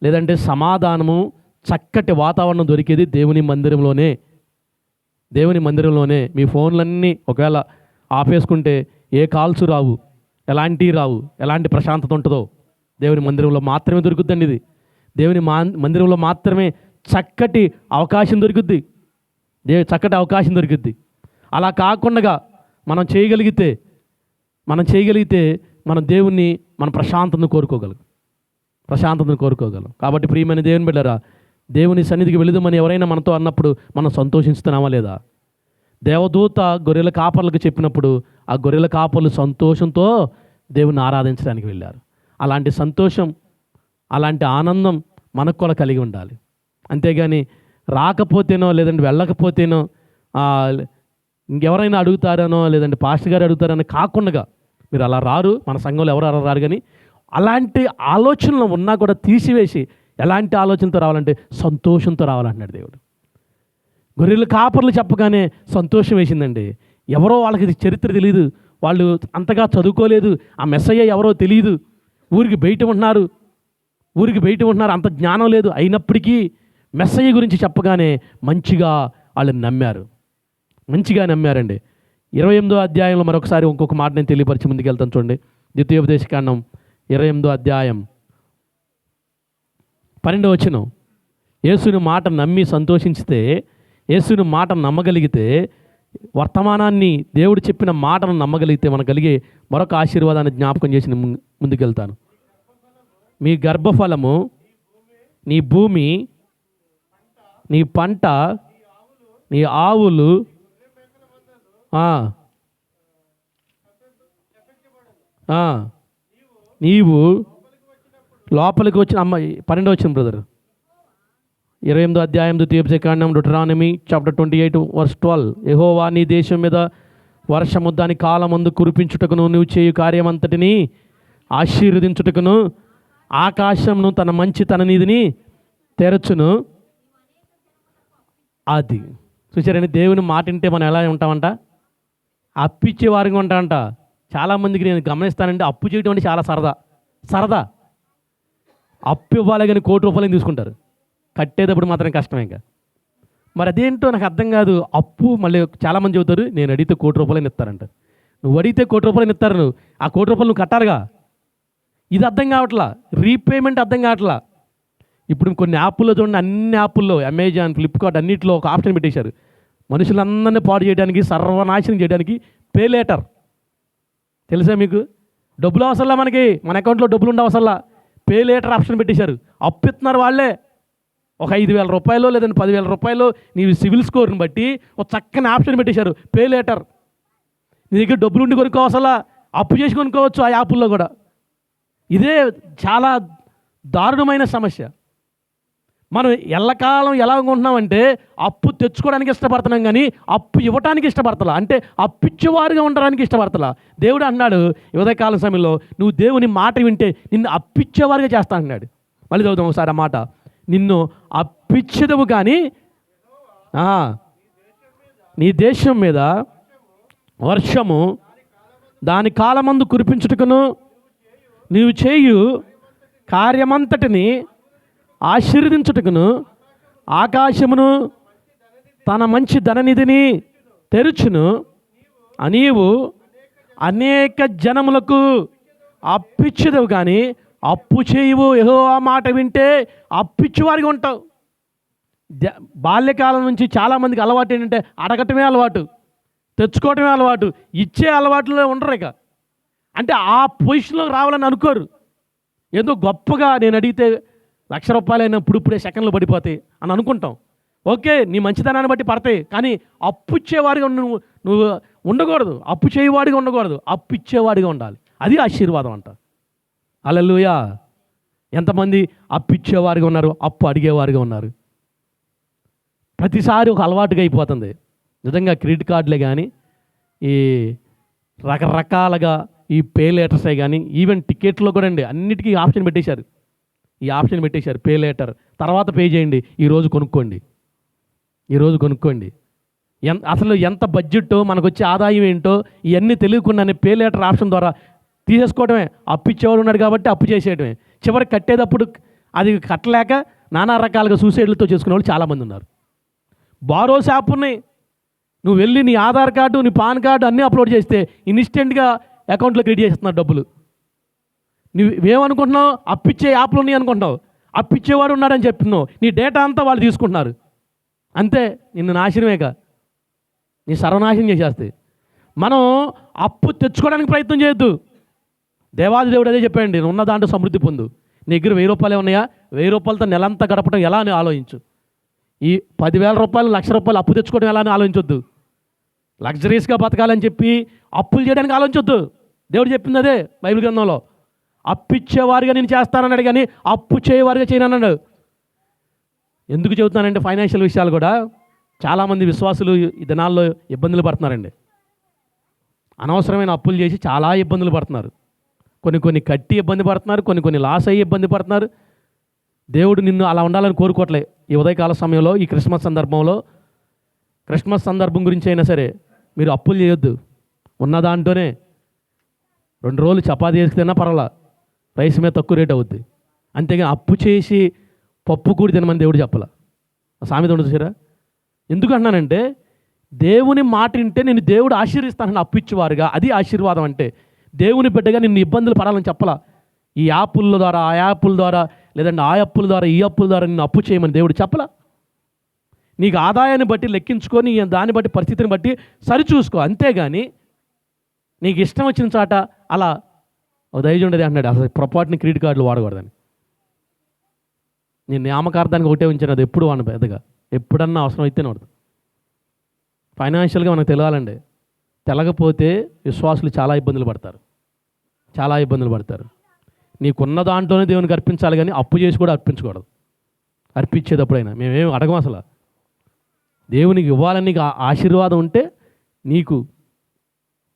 Speaker 1: లేదంటే సమాధానము, చక్కటి వాతావరణం దొరికేది దేవుని మందిరంలోనే. మీ ఫోన్లన్నీ ఒకవేళ ఆపేసుకుంటే ఏ కాల్స్ రావు, ఎలాంటి ప్రశాంతత ఉంటుందో దేవుని మందిరంలో మాత్రమే దొరుకుద్దండి. ఇది దేవుని మందిరంలో మాత్రమే చక్కటి అవకాశం దొరుకుద్ది. అలా కాకుండా మనం చేయగలిగితే మనం దేవుణ్ణి, మన ప్రశాంతతను కోరుకోగలం. కాబట్టి ప్రియమైన దేవుని బిడ్డలారా, దేవుని సన్నిధికి వెళుదామని ఎవరైనా మనతో అన్నప్పుడు మనం సంతోషిస్తున్నామా లేదా? దేవదూత గొర్రెల కాపర్లకు చెప్పినప్పుడు ఆ గొర్రెల కాపర్లు సంతోషంతో దేవుని ఆరాధించడానికి వెళ్ళారు. అలాంటి సంతోషం, అలాంటి ఆనందం మనకు కూడా కలిగి ఉండాలి. అంతేగాని రాకపోతేనో లేదంటే వెళ్ళకపోతేనో ఇంకెవరైనా అడుగుతారనో లేదంటే పాస్టర్ గారు అడుగుతారనో కాకుండా మీరు అలా రారు. మన సంఘంలో ఎవరు అలా రారు. కానీ అలాంటి ఆలోచనలు ఉన్నా కూడా తీసివేసి ఎలాంటి ఆలోచనతో రావాలంటే సంతోషంతో రావాలంటున్నాడు దేవుడు. గొర్రెల కాపర్లు చెప్పగానే సంతోషం వేసిందండి. ఎవరో వాళ్ళకి చరిత్ర తెలియదు, వాళ్ళు అంతగా చదువుకోలేదు, ఆ మెస్సయ్య ఎవరో తెలియదు, ఊరికి బయట ఉంటున్నారు, అంత జ్ఞానం లేదు. అయినప్పటికీ మెస్సయ్య గురించి చెప్పగానే మంచిగా వాళ్ళు నమ్మారండి. 28వ అధ్యాయంలో మరొకసారి ఇంకొక మాట నేను తెలియపరిచి ముందుకెళ్తాను చూడండి. ద్వితీయోపదేశకాండం 28వ అధ్యాయం 12వ వచనం. యేసుని మాట నమ్మి సంతోషించితే, యేసుని మాట నమ్మగలిగితే, వర్తమానాన్ని దేవుడు చెప్పిన మాటను నమ్మగలిగితే మనకు కలిగే మరొక ఆశీర్వాదాన్ని జ్ఞాపకం చేసి ముందుకెళ్తాను. మీ గర్భఫలము, నీ భూమి, నీ పంట, నీ ఆవులు, నీవు లోపలికి వచ్చిన 12వ వచనం బ్రదర్. 28వ అధ్యాయం ద్వితీయోపదేశకాండం డ్యూటెరానమీ చాప్టర్ 28 వర్స్ 12. యెహోవా నీ దేశం మీద వర్షము దాని కాలమందు కురిపించుటకును, నువ్వు చేయు కార్యమంతటిని ఆశీర్వదించుటకును, ఆకాశమును తన మంచి తన నీతిని తెరచును. అది చూసారండి, దేవుని మాట వింటే మనం ఎలా ఉంటామంట? అప్పిచ్చే వారిగా ఉంటామంట. చాలామందికి నేను గమనిస్తానంటే అప్పు చేయడం అంటే చాలా సరదా. అప్పు ఇవ్వాలి కానీ ₹1,00,00,000 తీసుకుంటారు, కట్టేటప్పుడు మాత్రం కష్టమే. ఇంకా మరి అదేంటో నాకు అర్థం కాదు. అప్పు మళ్ళీ చాలామంది చెబుతారు, నేను అడిగితే ₹1,00,00,000 ఇస్తారంట. నువ్వు అడిగితే ₹1,00,00,000 ఇస్తారు, నువ్వు ఆ ₹1,00,00,000 నువ్వు కట్టాలిగా. ఇది అర్థం కావట్లా, రీపేమెంట్ అర్థం కావట్లా. ఇప్పుడు కొన్ని యాప్ల్లో చూడండి, అన్ని యాప్ల్లో అమెజాన్, ఫ్లిప్కార్ట్ అన్నింటిలో ఒక ఆప్షన్ పెట్టేశారు, మనుషులందరినీ పాడు చేయడానికి, సర్వనాశనం చేయడానికి పే లేటర్. తెలుసా మీకు? డబ్బులు అవసరంలా, మన అకౌంట్లో డబ్బులు ఉండే అవసరంలా, పే లేటర్ ఆప్షన్ పెట్టేశారు. అప్పు ఇస్తున్నారు వాళ్ళే. ఒక ₹5,000 లేదంటే ₹10,000 నీ సివిల్ స్కోర్ని బట్టి ఒక చక్కని ఆప్షన్ పెట్టేశారు, పే లేటర్. నీ దగ్గర డబ్బులు ఉండి కొనుక్కోవసలా, అప్పు చేసి కొనుక్కోవచ్చు ఆ యాప్ల్లో కూడా. ఇదే చాలా దారుణమైన సమస్య. మనం ఎల్లకాలం ఎలా అనుకుంటున్నామంటే అప్పు తెచ్చుకోవడానికి ఇష్టపడుతున్నాం కానీ అప్పు ఇవ్వటానికి ఇష్టపడతలా, అంటే అప్పిచ్చేవారుగా ఉండడానికి ఇష్టపడతలా. దేవుడు అన్నాడు ఉదయకాలం సమయంలో, నువ్వు దేవుని మాట వింటే నిన్ను అప్పిచ్చేవారుగా చేస్తా అన్నాడు. మళ్ళీ చదువుదాం ఒకసారి ఆ మాట, నిన్ను అప్పిచ్చదవు కానీ నీ దేశం మీద వర్షము దాని కాలమందు కురిపించుటకును నీవు చేయు కార్యమంతటిని ఆశీర్వదించుటకును ఆకాశమును తన మంచి ధననిధిని తెరుచును, నీవు అనేక జనములకు అప్పిచ్చదవు కానీ అప్పు చేయవు. యెహోవా మాట వింటే అప్పిచ్చేవారిగా ఉంటావు. బాల్యకాలం నుంచి చాలామందికి అలవాటు ఏంటంటే అడగటమే అలవాటు, తెచ్చుకోవటమే అలవాటు, ఇచ్చే అలవాటులో ఉండరు. ఇక అంటే ఆ పొజిషన్లోకి రావాలని అనుకోరు. ఏదో గొప్పగా నేను అడిగితే ₹1,00,000 అయినా ఇప్పుడే సెకండ్లో పడిపోతాయి అని అనుకుంటాం. ఓకే, నీ మంచితనాన్ని బట్టి పడతాయి, కానీ అప్పు ఇచ్చేవాడిగా నువ్వు ఉండకూడదు, అప్పు చేయవాడిగా ఉండకూడదు, అప్పు ఇచ్చేవాడిగా ఉండాలి. అది ఆశీర్వాదం అంట. హల్లెలూయా. ఎంతమంది అప్పు ఇచ్చేవారిగా ఉన్నారు, అప్పు అడిగేవారిగా ఉన్నారు. ప్రతిసారి ఒక అలవాటుగా అయిపోతుంది నిజంగా. క్రెడిట్ కార్డులే కానీ, ఈ రకరకాలుగా ఈ పే లేటర్సే కానీ, ఈవెన్ టికెట్లో కూడా అండి అన్నిటికీ ఆప్షన్ పెట్టేశారు. ఈ ఆప్షన్ పెట్టేశారు, పే లేటర్, తర్వాత పే చేయండి, ఈరోజు కొనుక్కోండి. అసలు ఎంత బడ్జెట్టో మనకు వచ్చే ఆదాయం ఏంటో ఇవన్నీ తెలియకుండానే పే లేటర్ ఆప్షన్ ద్వారా తీసేసుకోవడమే. అప్పు ఇచ్చేవాడు ఉన్నాడు కాబట్టి అప్పు చేసేయడమే. చివరికి కట్టేటప్పుడు అది కట్టలేక నానా రకాలుగా సూసైడ్లతో చేసుకునే వాళ్ళు చాలామంది ఉన్నారు. బారోస్ యాప్ ఉన్నాయి, నువ్వు వెళ్ళి నీ ఆధార్ కార్డు, నీ పాన్ కార్డు అన్నీ అప్లోడ్ చేస్తే ఇన్స్టెంట్గా అకౌంట్లో క్రెడిట్ చేస్తున్నారు డబ్బులు. నువ్వేమనుకుంటున్నావు? అప్పిచ్చే యాప్లు ఉన్నాయి అనుకుంటున్నావు, అప్పిచ్చేవాడు ఉన్నాడని చెప్తున్నావు, నీ డేటా అంతా వాళ్ళు తీసుకుంటున్నారు. అంతే, నిన్ను నాశనమేక, నీ సర్వనాశనం చేసేస్తే. మనం అప్పు తెచ్చుకోవడానికి ప్రయత్నం చేయొద్దు. దేవాది దేవుడు అదే చెప్పాడు, నేను ఉన్న దాంట్లో సమృద్ధి పొందు. నీ దగ్గర ₹1,000 ఉన్నాయా, ₹1,000తో నెలంతా గడపడం ఎలా అని ఆలోచించు. ఈ ₹10,000 ₹1,00,000 అప్పు తెచ్చుకోవడం ఎలా అని ఆలోచించొద్దు. లగ్జరీస్గా బతకాలని చెప్పి అప్పులు చేయడానికి ఆలోచించొద్దు. దేవుడు చెప్పింది అదే బైబిల్ గ్రంథంలో, అప్పిచ్చేవారిగా నేను చేస్తానన్నాడు కానీ అప్పు చేయవారిగా చేయనన్నాడు. ఎందుకు చెబుతున్నానంటే ఫైనాన్షియల్ విషయాలు కూడా చాలామంది విశ్వాసులు ఈ దినాల్లో ఇబ్బందులు పడుతున్నారండి. అనవసరమైన అప్పులు చేసి చాలా ఇబ్బందులు పడుతున్నారు. కొన్ని కట్టి ఇబ్బంది పడుతున్నారు, కొన్ని లాస్ అయ్యి ఇబ్బంది పడుతున్నారు. దేవుడు నిన్ను అలా ఉండాలని కోరుకోవట్లే. ఈ ఉదయకాల సమయంలో, ఈ క్రిస్మస్ సందర్భం గురించి అయినా సరే మీరు అప్పులు చేయొద్దు. ఉన్న దాంట్లోనే 2 రోజులు చపాతీ చేసుకున్నా పర్వాలా, రైస్ మీద తక్కువ రేట్ అవుద్ది. అంతేగాని అప్పు చేసి పప్పు కూడి తినమని దేవుడు చెప్పాల. సామెత ఉండదు చూసారా. ఎందుకు అంటున్నానంటే దేవుని మాట వింటే నేను దేవుడు ఆశీర్వదిస్తానని అప్పు ఇచ్చేవారుగా, అది ఆశీర్వాదం. అంటే దేవుని బిడ్డగా నిన్ను ఇబ్బందులు పడాలని చెప్పలా. ఈ యాపుల ద్వారా, ఆ యాపుల ద్వారా, లేదంటే ఆ అప్పుల ద్వారా, ఈ అప్పుల ద్వారా నిన్ను అప్పు చేయమని దేవుడు చెప్పలా. నీకు ఆదాయాన్ని బట్టి లెక్కించుకొని దాన్ని బట్టి పరిస్థితిని బట్టి సరిచూసుకో, అంతేగాని నీకు ఇష్టం వచ్చిన చాట అలా దయచేసి ఉండేది అంటున్నాడు. అసలు పొరపాటుని క్రెడిట్ కార్డులు వాడకూడదని. నేను నామకార్థానికి ఒకటే ఉంచాను, అది ఎప్పుడు వాడిన పెద్దగా, ఎప్పుడన్నా అవసరం అయితేనే వాడదు. ఫైనాన్షియల్గా మనకు తెలియాలండి. తెలగపోతే విశ్వాసులు చాలా ఇబ్బందులు పడతారు. నీకున్న దాంట్లోనే దేవునికి అర్పించాలి కానీ అప్పు చేసి కూడా అర్పించకూడదు. అర్పించేటప్పుడైనా మేమేం అడగం. అసలు దేవునికి ఇవ్వాలని నీకు ఆశీర్వాదం ఉంటే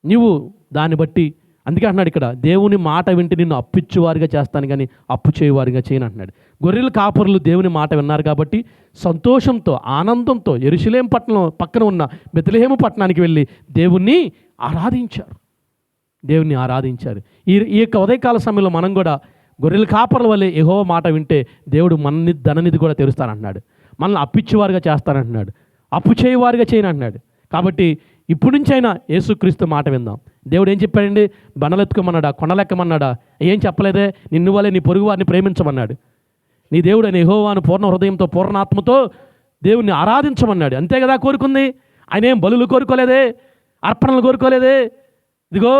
Speaker 1: నీవు దాన్ని బట్టి, అందుకే అంటున్నాడు ఇక్కడ, దేవుని మాట వింటే నిన్ను అప్పిచ్చేవారిగా చేస్తాను కానీ అప్పు చేయవారిగా చేయను అంటున్నాడు. గొర్రెల కాపరులు దేవుని మాట విన్నారు కాబట్టి సంతోషంతో, ఆనందంతో యెరూషలేము పట్టణం పక్కన ఉన్న బెత్లెహేము పట్టణానికి వెళ్ళి దేవుణ్ణి ఆరాధించారు. దేవుని ఆరాధించారు. ఈ యొక్క ఉదయకాల సమయంలో మనం కూడా గొర్రెల కాపర్ల వల్లే యెహోవా మాట వింటే దేవుడు మనని ధననిధి కూడా తెరుస్తానంటున్నాడు. మనల్ని అప్పిచ్చేవారుగా చేస్తానంటున్నాడు. అప్పు చేయవారుగా చేయనంటున్నాడు. కాబట్టి ఇప్పుడు నుంచైనా యేసుక్రీస్తు మాట విందాం. దేవుడు ఏం చెప్పాడండి? బండలెత్తుకోమన్నాడా? కొండలెక్కమన్నాడా? ఏం చెప్పలేదే. నిన్ను వల్లే నీ పొరుగు వారిని ప్రేమించమన్నాడు. నీ దేవుడు అని యెహోవాను పూర్ణ హృదయంతో పూర్ణాత్మతో దేవుణ్ణి ఆరాధించమన్నాడు. అంతే కదా కోరుకుంది. ఆయన ఏం బలులు కోరుకోలేదే, అర్పణలు కోరుకోలేదే. ఇదిగో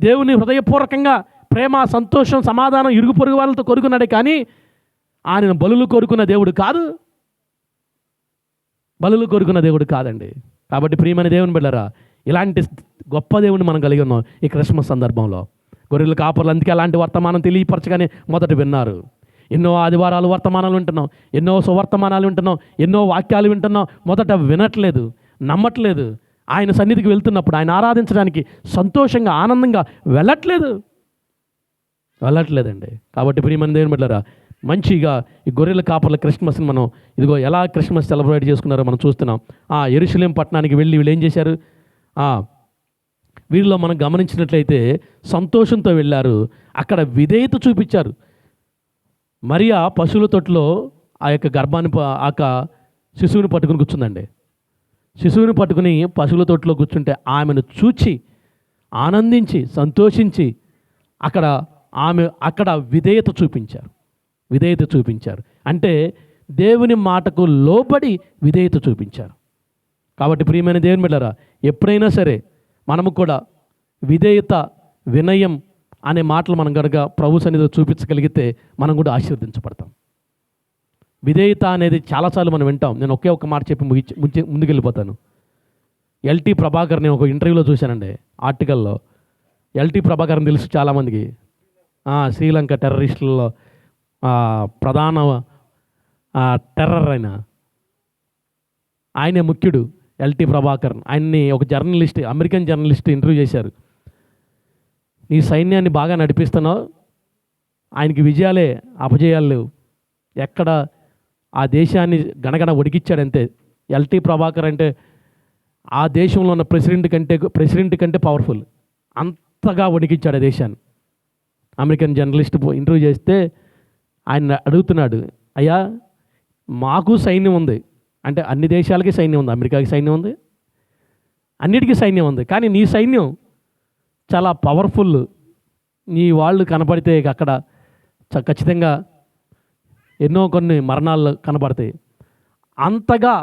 Speaker 1: దేవుని హృదయపూర్వకంగా ప్రేమ, సంతోషం, సమాధానం ఇరుగు పొరుగు వాళ్ళతో కోరుకున్నాడే కానీ ఆయన బలులు కోరుకున్న దేవుడు కాదు. బలులు కోరుకున్న దేవుడు కాదండి. కాబట్టి ప్రియమైన దేవుని బిడ్డలారా, ఇలాంటి గొప్ప దేవుని మనం కలిగి ఉన్నాం ఈ క్రిస్మస్ సందర్భంలో. గొర్రెల కాపర్లు అందుకే అలాంటి వర్తమానం తెలియపరచగానే మొదట విన్నారు. ఎన్నో ఆదివారాలు వర్తమానాలు వింటున్నాం, ఎన్నో సువర్తమానాలు వింటున్నాం, ఎన్నో వాక్యాలు వింటున్నాం. మొదట వినట్లేదు, నమ్మట్లేదు. ఆయన సన్నిధికి వెళ్తున్నప్పుడు ఆయన ఆరాధించడానికి సంతోషంగా, ఆనందంగా వెళ్ళట్లేదండి. కాబట్టి ప్రియమైన దేవుని బిడ్డలారా, మంచిగా ఈ గొర్రెల కాపర్ల క్రిస్మస్ని మనం ఇదిగో ఎలా క్రిస్మస్ సెలబ్రేట్ చేసుకున్నారో మనం చూస్తున్నాం. యెరూషలేం పట్టణానికి వెళ్ళి వీళ్ళు ఏం చేశారు? వీళ్ళలో మనం గమనించినట్లయితే సంతోషంతో వెళ్ళారు. అక్కడ విధేయత చూపించారు. మరియా పశువుల తొట్టులో ఆ యొక్క గర్భాన్ని శిశువుని పట్టుకుని కూర్చుందండి. శిశువుని పట్టుకుని పశువుల తొట్టులో కూర్చుంటే ఆమెను చూచి ఆనందించి సంతోషించి అక్కడ విధేయత చూపించారు. అంటే దేవుని మాటకు లోబడి విధేయత చూపించారు. కాబట్టి ప్రియమైన దేవుని బిడ్డలారా, ఎప్పుడైనా సరే మనము కూడా విధేయత, వినయం అనే మాటలు మనం కనుక ప్రభు సన్నిధిలో చూపించగలిగితే మనం కూడా ఆశీర్వదించబడతాం. విధేయత అనేది చాలాసార్లు మనం వింటాం. నేను ఒకే ఒక్క మాట చెప్పి ముందుకెళ్ళిపోతాను. ఎల్టీ ప్రభాకర్ని ఒక ఇంటర్వ్యూలో చూశానండి, ఆర్టికల్లో. ఎల్టీ ప్రభాకర్ని తెలుసు చాలామందికి. శ్రీలంక టెర్రరిస్టులలో ప్రధాన టెర్రర్ ఆయనే ముఖ్యుడు, ఎల్టీ ప్రభాకర్. ఆయన్ని ఒక అమెరికన్ జర్నలిస్ట్ ఇంటర్వ్యూ చేశారు. నీ సైన్యాన్ని బాగా నడిపిస్తున్నావు, ఆయనకి విజయాలే అపజయాలు లేవు, ఎక్కడ ఆ దేశాన్ని గణగణ ఉడికిచ్చాడంతే. ఎల్టీ ప్రభాకర్ అంటే ఆ దేశంలో ఉన్న ప్రెసిడెంట్ కంటే పవర్ఫుల్, అంతగా ఉడికిచ్చాడు ఆ దేశాన్ని. అమెరికన్ జర్నలిస్ట్ ఇంటర్వ్యూ చేస్తే ఆయన అడుగుతున్నాడు, అయ్యా మాకు సైన్యం ఉంది, అంటే అన్ని దేశాలకి సైన్యం ఉంది, అమెరికాకి సైన్యం ఉంది, అన్నిటికీ సైన్యం ఉంది, కానీ నీ సైన్యం చాలా పవర్ఫుల్, నీ వాళ్ళు కనపడితే అక్కడ ఖచ్చితంగా కొన్ని మరణాలు కనపడతాయి. అంతగా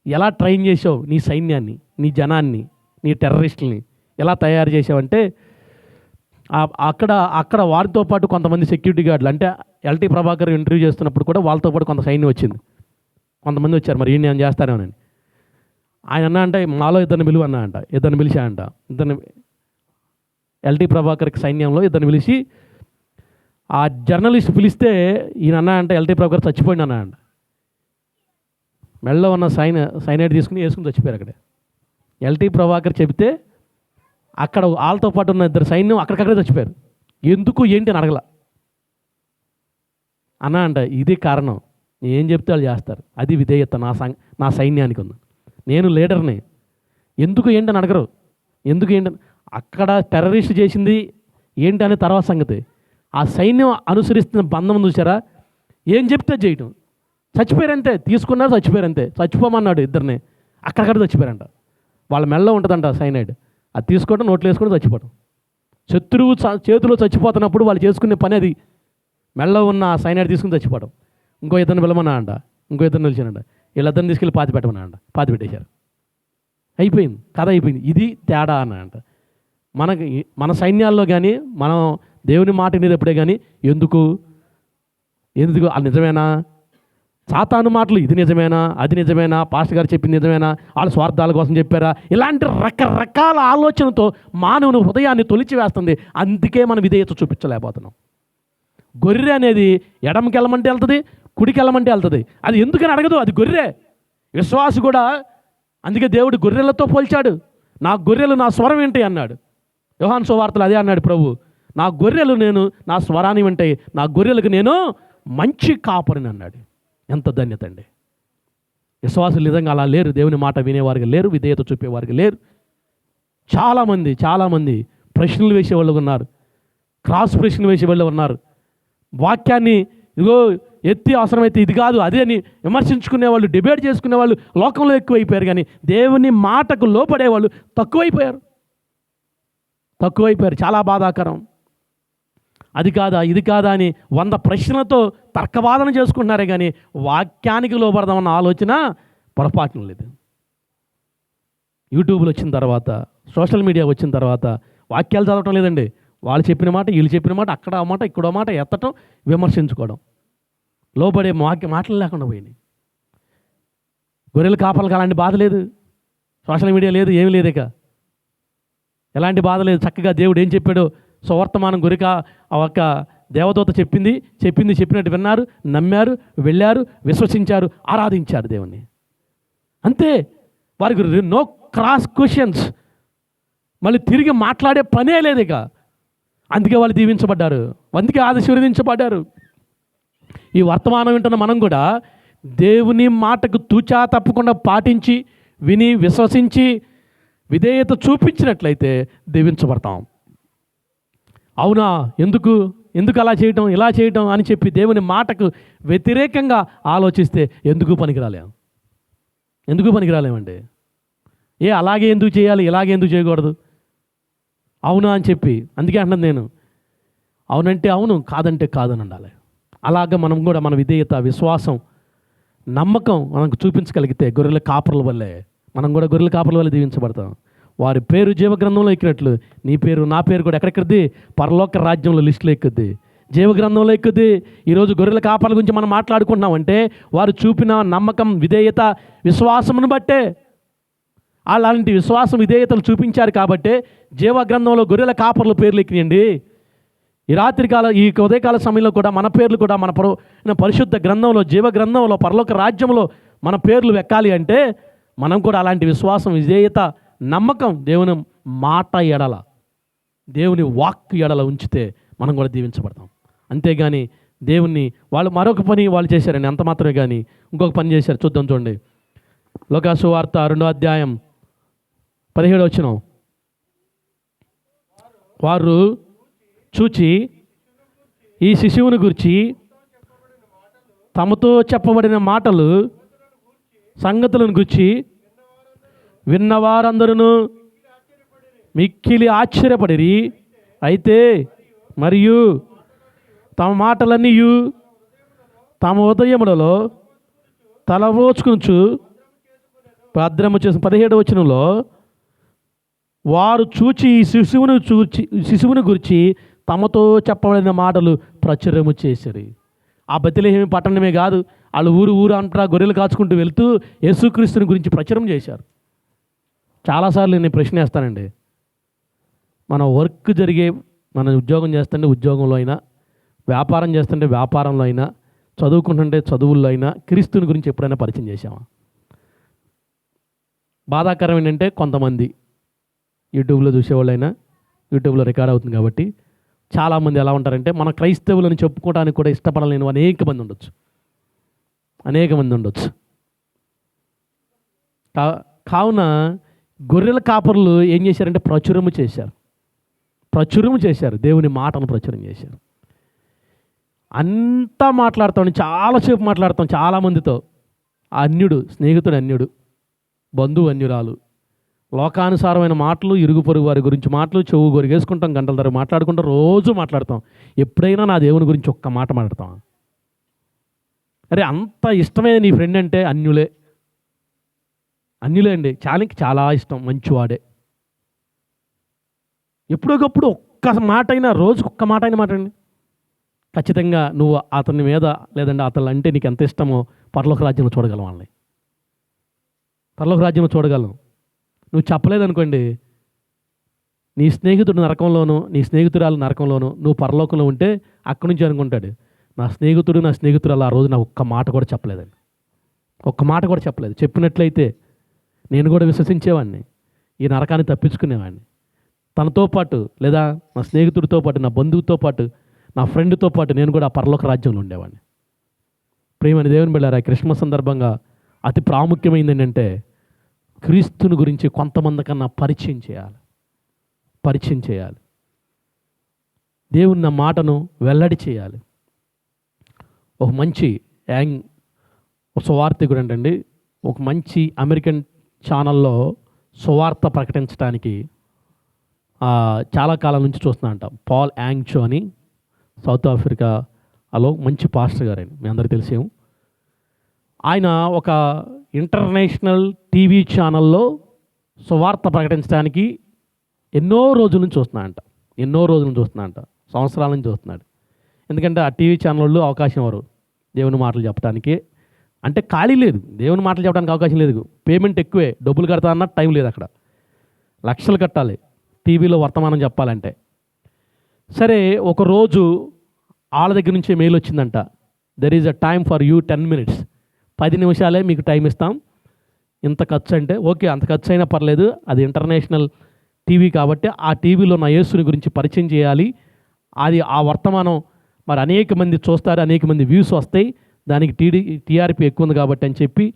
Speaker 1: ఎలా ట్రైన్ చేసావు నీ సైన్యాన్ని, నీ జనాన్ని, నీ టెర్రరిస్టుల్ని ఎలా తయారు చేసావంటే అక్కడ వారితో పాటు కొంతమంది సెక్యూరిటీ గార్డులు, అంటే ఎల్టీ ప్రభాకర్ ఇంటర్వ్యూ చేస్తున్నప్పుడు కూడా వాళ్ళతో పాటు కొంత సైన్యం వచ్చింది, కొంతమంది వచ్చారు. మరి ఈయన ఏం చేస్తారేమోనని ఆయన అన్నా అంటే మాలో ఇద్దరిని పిలిచాయంట. ఎల్టీ ప్రభాకర్కి సైన్యంలో ఇద్దరిని పిలిచి ఆ జర్నలిస్ట్ పిలిస్తే ఈయన అన్నా అంటే ఎల్టీ ప్రభాకర్ చచ్చిపోయింది అన్నా అంట. మెడలో ఉన్న సైనైడ్ వేసుకుని చచ్చిపోయారు అక్కడే. ఎల్టీ ప్రభాకర్ చెబితే అక్కడ వాళ్ళతో పాటు ఉన్న ఇద్దరు సైన్యం అక్కడికక్కడే చచ్చిపోయారు. ఎందుకు ఏంటి అని అడగల అన్నా అంట. ఇది కారణం, ఏం చెప్తే వాళ్ళు చేస్తారు, అది విధేయత నా సైన్యానికి ఉంది. నేను లీడర్ని, ఎందుకు ఏంటి అని అడగరు. ఎందుకు ఏంటి అక్కడ టెర్రరిస్ట్ చేసింది ఏంటి అనే తర్వాత సంగతి. ఆ సైన్యం అనుసరిస్తున్న బంధం చూసారా, ఏం చెప్తే చేయటం. చచ్చిపోయారంతే, తీసుకున్నారు చచ్చిపోయారంతే. చచ్చిపోమన్నాడు ఇద్దరిని, అక్కడక్కడ చచ్చిపోయారంట. వాళ్ళ మెడలో ఉంటుందంట సైనైడ్, అది తీసుకోవడం నోట్లో వేసుకొని చచ్చిపోవడం. శత్రువు చేతిలో చచ్చిపోతున్నప్పుడు వాళ్ళు చేసుకునే పని అది, మెడలో ఉన్న సైనైడ్ తీసుకుని చచ్చిపోవడం. ఇంకో ఇద్దరిని పిలవమన్నా అంట, ఇంకో ఇద్దరిని నిలిచానంట, వీళ్ళిద్దరిని తీసుకెళ్ళి పాతి పెట్టేశారు. అయిపోయింది, కథ అయిపోయింది. ఇది తేడా అంట. మన సైన్యాల్లో కానీ మనం దేవుని మాట వినేటప్పుడే కానీ ఎందుకు అది నిజమేనా, సాతాను మాటలు ఇది నిజమేనా, అది నిజమేనా, పాస్టర్ గారు చెప్పింది నిజమేనా, వాళ్ళ స్వార్థాల కోసం చెప్పారా, ఇలాంటి రకరకాల ఆలోచనతో మానవుని హృదయాన్ని తొలిచివేస్తుంది. అందుకే మనం విధేయత చూపించలేకపోతున్నాం. గొర్రె అనేది ఎడమకి వెళ్ళమంటే వెళ్తుంది, కుడికి వెళ్ళమంటే వెళ్తుంది. అది ఎందుకని అడగదు, అది గొర్రె. విశ్వాసి కూడా అందుకే దేవుడు గొర్రెలతో పోల్చాడు. నా గొర్రెలు నా స్వరం వింటాయి అన్నాడు. యోహాను సువార్తలు అదే అన్నాడు ప్రభు, నా గొర్రెలు నా స్వరాన్ని వింటాయి, నా గొర్రెలకు నేను మంచి కాపరిని అన్నాడు. ఎంత ధన్యత అండి. విశ్వాసులు నిజంగా అలా లేరు, దేవుని మాట వినేవారికి లేరు, విధేయత చూపేవారికి లేరు. చాలామంది ప్రశ్నలు వేసేవాళ్ళు ఉన్నారు, క్రాస్ ప్రశ్నలు వేసేవాళ్ళు ఉన్నారు, వాక్యాన్ని ఇదిగో ఎత్తి అవసరమైతే ఇది కాదు అదే అని విమర్శించుకునేవాళ్ళు, డిబేట్ చేసుకునేవాళ్ళు లోకంలో ఎక్కువైపోయారు. కానీ దేవుని మాటకు లోపడేవాళ్ళు తక్కువైపోయారు. చాలా బాధాకరం. అది కాదా ఇది కాదా అని 100 ప్రశ్నలతో తర్కవాదన చేసుకుంటున్నారే కానీ వాక్యానికి లోపడదామన్న ఆలోచన పొరపాటున లేదు. యూట్యూబ్లో వచ్చిన తర్వాత, సోషల్ మీడియా వచ్చిన తర్వాత వాక్యాలు చదవటం లేదండి. వాళ్ళు చెప్పిన మాట, వీళ్ళు చెప్పిన మాట, అక్కడ ఆ మాట ఇక్కడో మాట ఎత్తటం, విమర్శించుకోవడం, లోపడే మాటలు లేకుండా పోయినాయి. గొర్రెల కాపర్లకు అలాంటి బాధ లేదు, సోషల్ మీడియా లేదు, ఏమీ లేదు. ఇక ఎలాంటి బాధ లేదు. చక్కగా దేవుడు ఏం చెప్పాడో సువర్తమానం గురిక ఆ ఒక్క దేవదూత చెప్పినట్టు విన్నారు, నమ్మారు, వెళ్ళారు, విశ్వసించారు, ఆరాధించారు దేవుణ్ణి. అంతే. వారికి నో క్రాస్ క్వశ్చన్స్, మళ్ళీ తిరిగి మాట్లాడే పనే లేదు ఇక. అందుకే వాళ్ళు దీవించబడ్డారు, అందుకే ఆశీర్వదించబడ్డారు. ఈ వర్తమానం వింటున్న మనం కూడా దేవుని మాటకు తూచా తప్పకుండా పాటించి, విని, విశ్వసించి, విధేయత చూపించినట్లయితే దీవించబడతాం. అవునా, ఎందుకు అలా చేయటం, ఇలా చేయటం అని చెప్పి దేవుని మాటకు వ్యతిరేకంగా ఆలోచిస్తే ఎందుకు పనికిరాలేమండి. అలాగే ఎందుకు చేయాలి, ఇలాగే ఎందుకు చేయకూడదు, అవునా అని చెప్పి. అందుకే అంటున్నాను నేను, అవునంటే అవును, కాదంటే కాదని ఉండాలి. అలాగే మనం కూడా మన విధేయత, విశ్వాసం, నమ్మకం మనకు చూపించగలిగితే గొర్రెల కాపర్ల వల్లే మనం కూడా గొర్రెల కాపర్ల వల్ల దీవించబడతాం. వారి పేరు జీవగ్రంథంలో ఎక్కినట్లు నీ పేరు, నా పేరు కూడా ఎక్కడెక్కద్ది, పరలోక రాజ్యంలో లిస్టులో ఎక్కుద్ది, జీవగ్రంథంలో ఎక్కుద్ది. ఈరోజు గొర్రెల కాపర్ల గురించి మనం మాట్లాడుకుంటున్నామంటే వారు చూపిన నమ్మకం, విధేయత, విశ్వాసమును బట్టే. అలాంటి విశ్వాసం, విధేయతలు చూపించారు కాబట్టే జీవగ్రంథంలో గొర్రెల కాపర్ల పేర్లు ఎక్కినాయండి. ఈ ఉదయకాల సమయంలో కూడా మన పేర్లు కూడా మన పరిశుద్ధ గ్రంథంలో, జీవగ్రంథంలో, పరలోక రాజ్యంలో మన పేర్లు ఎక్కాలి అంటే మనం కూడా అలాంటి విశ్వాసం, విధేయత, నమ్మకం దేవుని మాట ఎడల, దేవుని వాక్ ఎడల ఉంచితే మనం కూడా దీవించబడతాం. అంతేగాని దేవుణ్ణి మరొక పని వాళ్ళు చేశారండి, అంత మాత్రమే. కానీ ఇంకొక పని చేశారు, చూద్దాం చూడండి. లోకాసు వార్త 2వ అధ్యాయం 17వ వచనం. వారు చూచి ఈ శిశువుని గురించి తమతో చెప్పబడిన మాటలు, సంగతులను గురించి విన్నవారందరూ మిక్కిలి ఆశ్చర్యపడిరి. అయితే మరియు తమ మాటలన్నీ తమ హృదయములలో తలవోచుకొనుచు భద్రము చేసిన 17వ వచనంలో వారు చూచి ఈ శిశువుని గురించి తమతో చెప్పబడిన మాటలు ప్రచురము చేశారు. ఆ బెత్లెహేము పట్టణమే కాదు, వాళ్ళు ఊరు అంటారా గొర్రెలు కాచుకుంటూ వెళ్తూ యేసుక్రీస్తుని గురించి ప్రచురం చేశారు. చాలాసార్లు నేను ప్రశ్న వేస్తానండి, మన వర్క్ మన ఉద్యోగం చేస్తుంటే ఉద్యోగంలో అయినా, వ్యాపారం చేస్తుంటే వ్యాపారంలో అయినా, చదువుకుంటుంటే చదువుల్లో అయినా క్రీస్తుని గురించి ఎప్పుడైనా పరిచయం చేశామా? బాధాకరం ఏంటంటే కొంతమంది యూట్యూబ్లో చూసేవాళ్ళైనా, యూట్యూబ్లో రికార్డ్ అవుతుంది కాబట్టి చాలామంది ఎలా ఉంటారంటే మన క్రైస్తవులను చెప్పుకోవడానికి కూడా ఇష్టపడలేని అనేక మంది ఉండొచ్చు. కావున గొర్రెల కాపరులు ఏం చేశారంటే ప్రచురము చేశారు, దేవుని మాటను ప్రచురం చేశారు. అంతా మాట్లాడతాం, చాలాసేపు మాట్లాడతాం చాలామందితో. స్నేహితుడు అన్యుడు, బంధువు అన్యురాలు, లోకానుసారమైన మాటలు, ఇరుగు పొరుగు వారి గురించి మాటలు, చెవు గొరిగేసుకుంటాం, గంటల ధర మాట్లాడుకుంటాం, రోజు మాట్లాడతాం. ఎప్పుడైనా నా దేవుని గురించి ఒక్క మాట మాట్లాడతాం? అరే అంత ఇష్టమే నీ ఫ్రెండ్ అంటే అన్యులే అండి. చాలా ఇష్టం, మంచివాడే. ఎప్పుడొకప్పుడు ఒక్క మాట అయినా, రోజుకు ఒక్క మాట అయినా మాట్లాడండి. ఖచ్చితంగా నువ్వు అతని మీద, లేదంటే అతను అంటే నీకు ఎంత ఇష్టమో పరలోక రాజ్యంలో చూడగలం. వాళ్ళని పరలోక రాజ్యంలో చూడగలం. నువ్వు చెప్పలేదనుకోండి, నీ స్నేహితుడు నరకంలోనూ, నీ స్నేహితురాలు నరకంలోనూ, నువ్వు పరలోకంలో ఉంటే అక్కడి నుంచి అనుకుంటాడు, నా స్నేహితురాలు ఆ రోజు నాకు ఒక్క మాట కూడా చెప్పలేదని. ఒక్క మాట కూడా చెప్పలేదు. చెప్పినట్లయితే నేను కూడా విశ్వసించేవాడిని, ఈ నరకాన్ని తప్పించుకునేవాడిని. తనతో పాటు, లేదా నా స్నేహితుడితో పాటు, నా బంధువుతో పాటు, నా ఫ్రెండ్తో పాటు నేను కూడా ఆ పరలోక రాజ్యంలో ఉండేవాడిని. ప్రియమైన దేవుని బిడ్డలారా, క్రిస్మస్ సందర్భంగా అతి ప్రాముఖ్యమైనది ఏంటంటే క్రీస్తుని గురించి కొంతమంది కన్నా పరిచయం చేయాలి. దేవుని మాటను వెల్లడి చేయాలి. ఒక మంచి సువార్థికుడు ఏంటండి, ఒక మంచి అమెరికన్ ఛానల్లో సువార్త ప్రకటించడానికి చాలా కాలం నుంచి చూస్తున్నా అంట. పాల్ యాంగ్చో అని సౌత్ ఆఫ్రికాలో మంచి పాస్టర్ గారు ఆయన, మీ అందరికీ తెలిసేము. ఆయన ఒక ఇంటర్నేషనల్ టీవీ ఛానల్లో సువార్త ప్రకటించడానికి ఎన్నో రోజుల నుంచి చూస్తున్నాడంట. సంవత్సరాల నుంచి చూస్తున్నాడు. ఎందుకంటే ఆ టీవీ ఛానళ్ళు అవకాశం ఇవ్వరు దేవుని మాటలు చెప్పడానికి. అంటే ఖాళీ లేదు, దేవుని మాటలు చెప్పడానికి అవకాశం లేదు. పేమెంట్ ఎక్కువే, డబ్బులు కడతా అన్న టైం లేదు. అక్కడ లక్షలు కట్టాలి టీవీలో వర్తమానం చెప్పాలంటే. సరే, ఒకరోజు వాళ్ళ దగ్గర నుంచే మెయిల్ వచ్చిందంట. There is a time for you 10 minutes, 10 నిమిషాలే మీకు టైం ఇస్తాం. ఇంత ఖర్చు అంటే ఓకే, అంత ఖర్చు అయినా పర్లేదు, అది ఇంటర్నేషనల్ టీవీ కాబట్టి ఆ టీవీలో నా యేసుని గురించి పరిచయం చేయాలి. అది ఆ వర్తమానం మరి అనేక మంది చూస్తారు, అనేక మంది వ్యూస్ వస్తాయి, దానికి టీఆర్పీ ఎక్కువ ఉంది కాబట్టి అని చెప్పి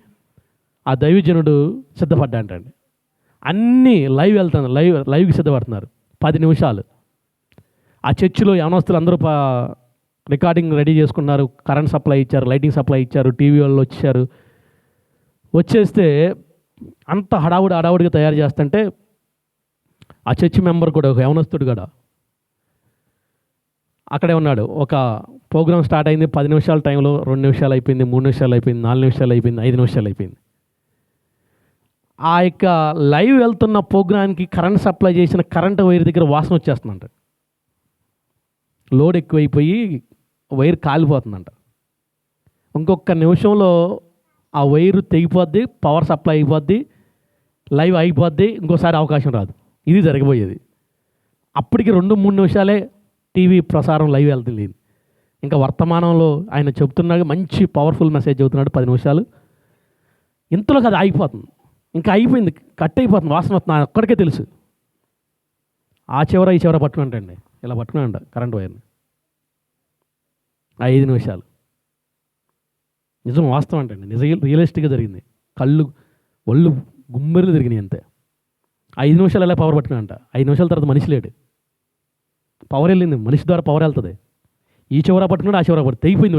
Speaker 1: ఆ దైవజనుడు సిద్ధపడ్డాంటండి. అన్నీ లైవ్ వెళ్తాను, లైవ్కి సిద్ధపడుతున్నారు. 10 నిమిషాలు ఆ చర్చిలో యవనస్తులు అందరూ రికార్డింగ్ రెడీ చేసుకున్నారు. కరెంట్ సప్లై ఇచ్చారు, లైటింగ్ సప్లై ఇచ్చారు, టీవీ వాళ్ళు వచ్చేస్తే అంత హడావుడిగా తయారు చేస్తుంటే ఆ చర్చి మెంబర్ కూడా, ఒక యవనస్తుడు కూడా అక్కడే ఉన్నాడు. ఒక ప్రోగ్రామ్ స్టార్ట్ అయింది, 10 నిమిషాల టైంలో 2 నిమిషాలు అయిపోయింది, 3 నిమిషాలు అయిపోయింది, 4 నిమిషాలు అయిపోయింది, 5 నిమిషాలు అయిపోయింది. ఆ యొక్క లైవ్ వెళ్తున్న ప్రోగ్రామ్కి కరెంట్ సప్లై చేసిన కరెంట్ వైర్ దగ్గర వాసన వచ్చేస్తుందంట. లోడ్ ఎక్కువైపోయి వైర్ కాలిపోతుందంట. ఇంకొక నిమిషంలో ఆ వైరు తెగిపోద్ది, పవర్ సప్లై అయిపోద్ది, లైవ్ అయిపోద్ది, ఇంకోసారి అవకాశం రాదు. ఇది జరగబోయేది. అప్పటికి 2-3 నిమిషాలే టీవీ ప్రసారం లైవ్ వెళ్తుంది. ఇంకా వర్తమానంలో ఆయన చెబుతున్నాడు, మంచి పవర్ఫుల్ మెసేజ్ చెబుతున్నాడు, 10 నిమిషాలు. ఇంతలోకి అది ఆగిపోతుంది. ఇంకా అయిపోయింది, కట్ అయిపోతుంది, వాసన వస్తుంది. నాకు ఒక్కడికే తెలుసు. ఆ చివర ఈ చివర పట్టుకుంటండి, ఇలా పట్టుకున్నాంట కరెంట్ వైర్ని. 5 నిమిషాలు నిజం, వాస్తవం అంటండి, రియలిస్టిక్గా జరిగింది. ఒళ్ళు గుమ్మెర్లు తిరిగినాయి అంతే. 5 నిమిషాలు ఎలా పవర్ పట్టుకున్నాంట. 5 నిమిషాల తర్వాత మనిషి లేడు, పవర్ వెళ్ళింది. మనిషి ద్వారా పవర్ వెళ్తుంది. ఈ చివర పట్టుకున్నాడు, ఆ చివర తెగిపోయింది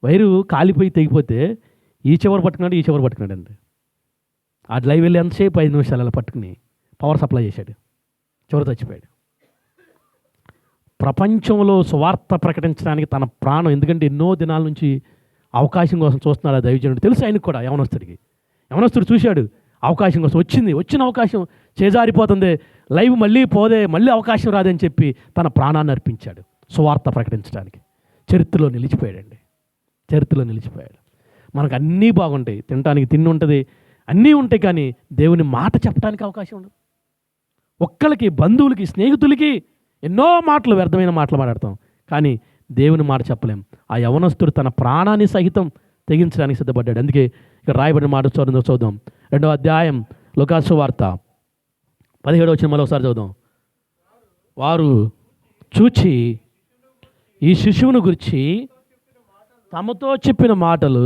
Speaker 1: వైరు కాలిపోయి తెగిపోతే ఈ చివర పట్టుకున్నాడు, ఈ చివర పట్టుకున్నాడు అంతే. ఆ లైవ్ వెళ్ళి ఎంతసేపు 5 నిమిషాలు అలా పట్టుకుని పవర్ సప్లై చేశాడు, చివర చచ్చిపోయాడు. ప్రపంచంలో సువార్త ప్రకటించడానికి తన ప్రాణం, ఎందుకంటే ఎన్నో దినాల నుంచి అవకాశం కోసం చూస్తున్నాడు ఆ దైవజనుడు. తెలుసు ఆయనకు కూడా, యవనస్తుడు చూశాడు అవకాశం కోసం. వచ్చిన అవకాశం చేజారిపోతుంది, లైవ్ మళ్ళీ మళ్ళీ అవకాశం రాదని చెప్పి తన ప్రాణాన్ని అర్పించాడు సువార్త ప్రకటించడానికి. చరిత్రలో నిలిచిపోయాడు. మనకు అన్నీ బాగుంటాయి, తినడానికి తిండి ఉంటుంది, అన్నీ ఉంటాయి, కానీ దేవుని మాట చెప్పడానికి అవకాశం ఉండదు. ఒక్కరికి, బంధువులకి, స్నేహితులకి ఎన్నో మాటలు, వ్యర్థమైన మాటలు మాట్లాడతాం, కానీ దేవుని మాట చెప్పలేం. ఆ యవనస్తుడు తన ప్రాణాన్ని సహితం తెగించడానికి సిద్ధపడ్డాడు. అందుకే ఇక్కడ రాయబడిన మాట చూద్దాం. 2వ అధ్యాయం లూకాసు వార్త 17వ వచనం మరోసారి చదువుదాం. వారు చూచి ఈ శిశువును గురించి తమతో చెప్పిన మాటలు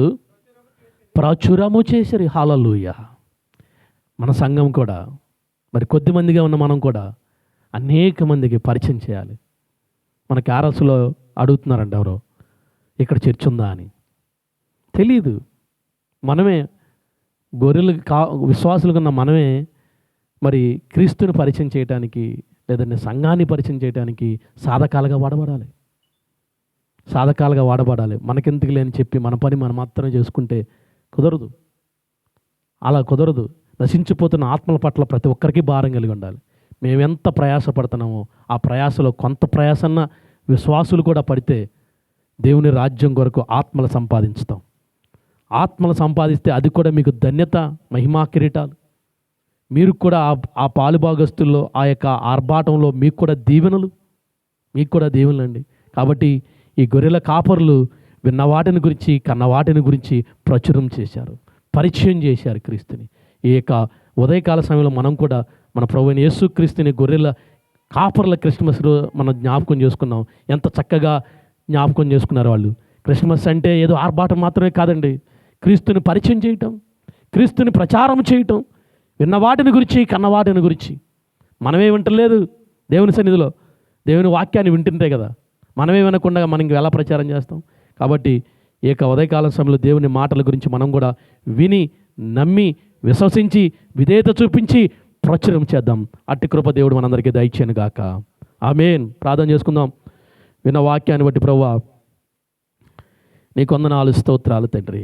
Speaker 1: ప్రచురము చేసిరి. హల్లెలూయా. మన సంఘం కూడా, మరి కొద్దిమందిగా ఉన్న మనం కూడా అనేక మందికి పరిచయం చేయాలి. మన క్యారల్స్లో అడుగుతున్నారంట ఎవరో, ఇక్కడ చర్చ్ ఉందా అని. తెలీదు. మనమే గొర్రెలు విశ్వాసులు కన్నా మనమే మరి క్రీస్తుని పరిచయం చేయడానికి, లేదంటే సంఘాన్ని పరిచయం చేయడానికి సాధకాలుగా వాడబడాలి. మనకెందుకు లేని చెప్పి మన పని మనం మాత్రమే చేసుకుంటే కుదరదు. అలా కుదరదు. నశించిపోతున్న ఆత్మల పట్ల ప్రతి ఒక్కరికి భారం కలిగి ఉండాలి. మేమెంత ప్రయాసపడుతున్నామో ఆ ప్రయాసలో కొంత ప్రయాసన్న విశ్వాసులు కూడా పడితే దేవుని రాజ్యం కొరకు ఆత్మలు సంపాదించుతాం. ఆత్మలు సంపాదిస్తే అది కూడా మీకు ధన్యత, మహిమా కిరీటాలు. మీరు కూడా ఆ పాలుభాగస్తుల్లో, ఆ యొక్క ఆర్భాటంలో మీకు కూడా దీవెనలు అండి. కాబట్టి ఈ గొర్రెల కాపరులు విన్న వాటిని గురించి, కన్న వాటిని గురించి ప్రచురం చేశారు, పరిచయం చేశారు క్రీస్తుని. ఈ యొక్క ఉదయకాల సమయంలో మనం కూడా మన ప్రభువైన యేసుక్రీస్తుని గొర్రెల కాపర్ల క్రిస్మస్ మనం జ్ఞాపకం చేసుకున్నాం. ఎంత చక్కగా జ్ఞాపకం చేసుకున్నారు వాళ్ళు. క్రిస్మస్ అంటే ఏదో ఆర్భాటం మాత్రమే కాదండి, క్రీస్తుని పరిచయం చేయటం, క్రీస్తుని ప్రచారం చేయటం, విన్న వాటిని గురించి, కన్న వాటిని గురించి. మనమే వింటలేదు దేవుని సన్నిధిలో, దేవుని వాక్యాన్ని వింటుంటే కదా. మనమే వినకుండా మనం ఇంక ఎలా ప్రచారం చేస్తాం? కాబట్టి ఈ యొక్క ఉదయకాలం సమయంలో దేవుని మాటల గురించి మనం కూడా విని, నమ్మి, విశ్వసించి, విధేయత చూపించి ప్రచురం చేద్దాం. అట్టి కృప దేవుడు మనందరికీ దయచేయను గాక. ఆమేన్. ప్రార్థన చేసుకుందాం. విన్న వాక్యాన్ని బట్టి ప్రభువా నీకు వందనాలు, స్తోత్రాలు తండ్రి.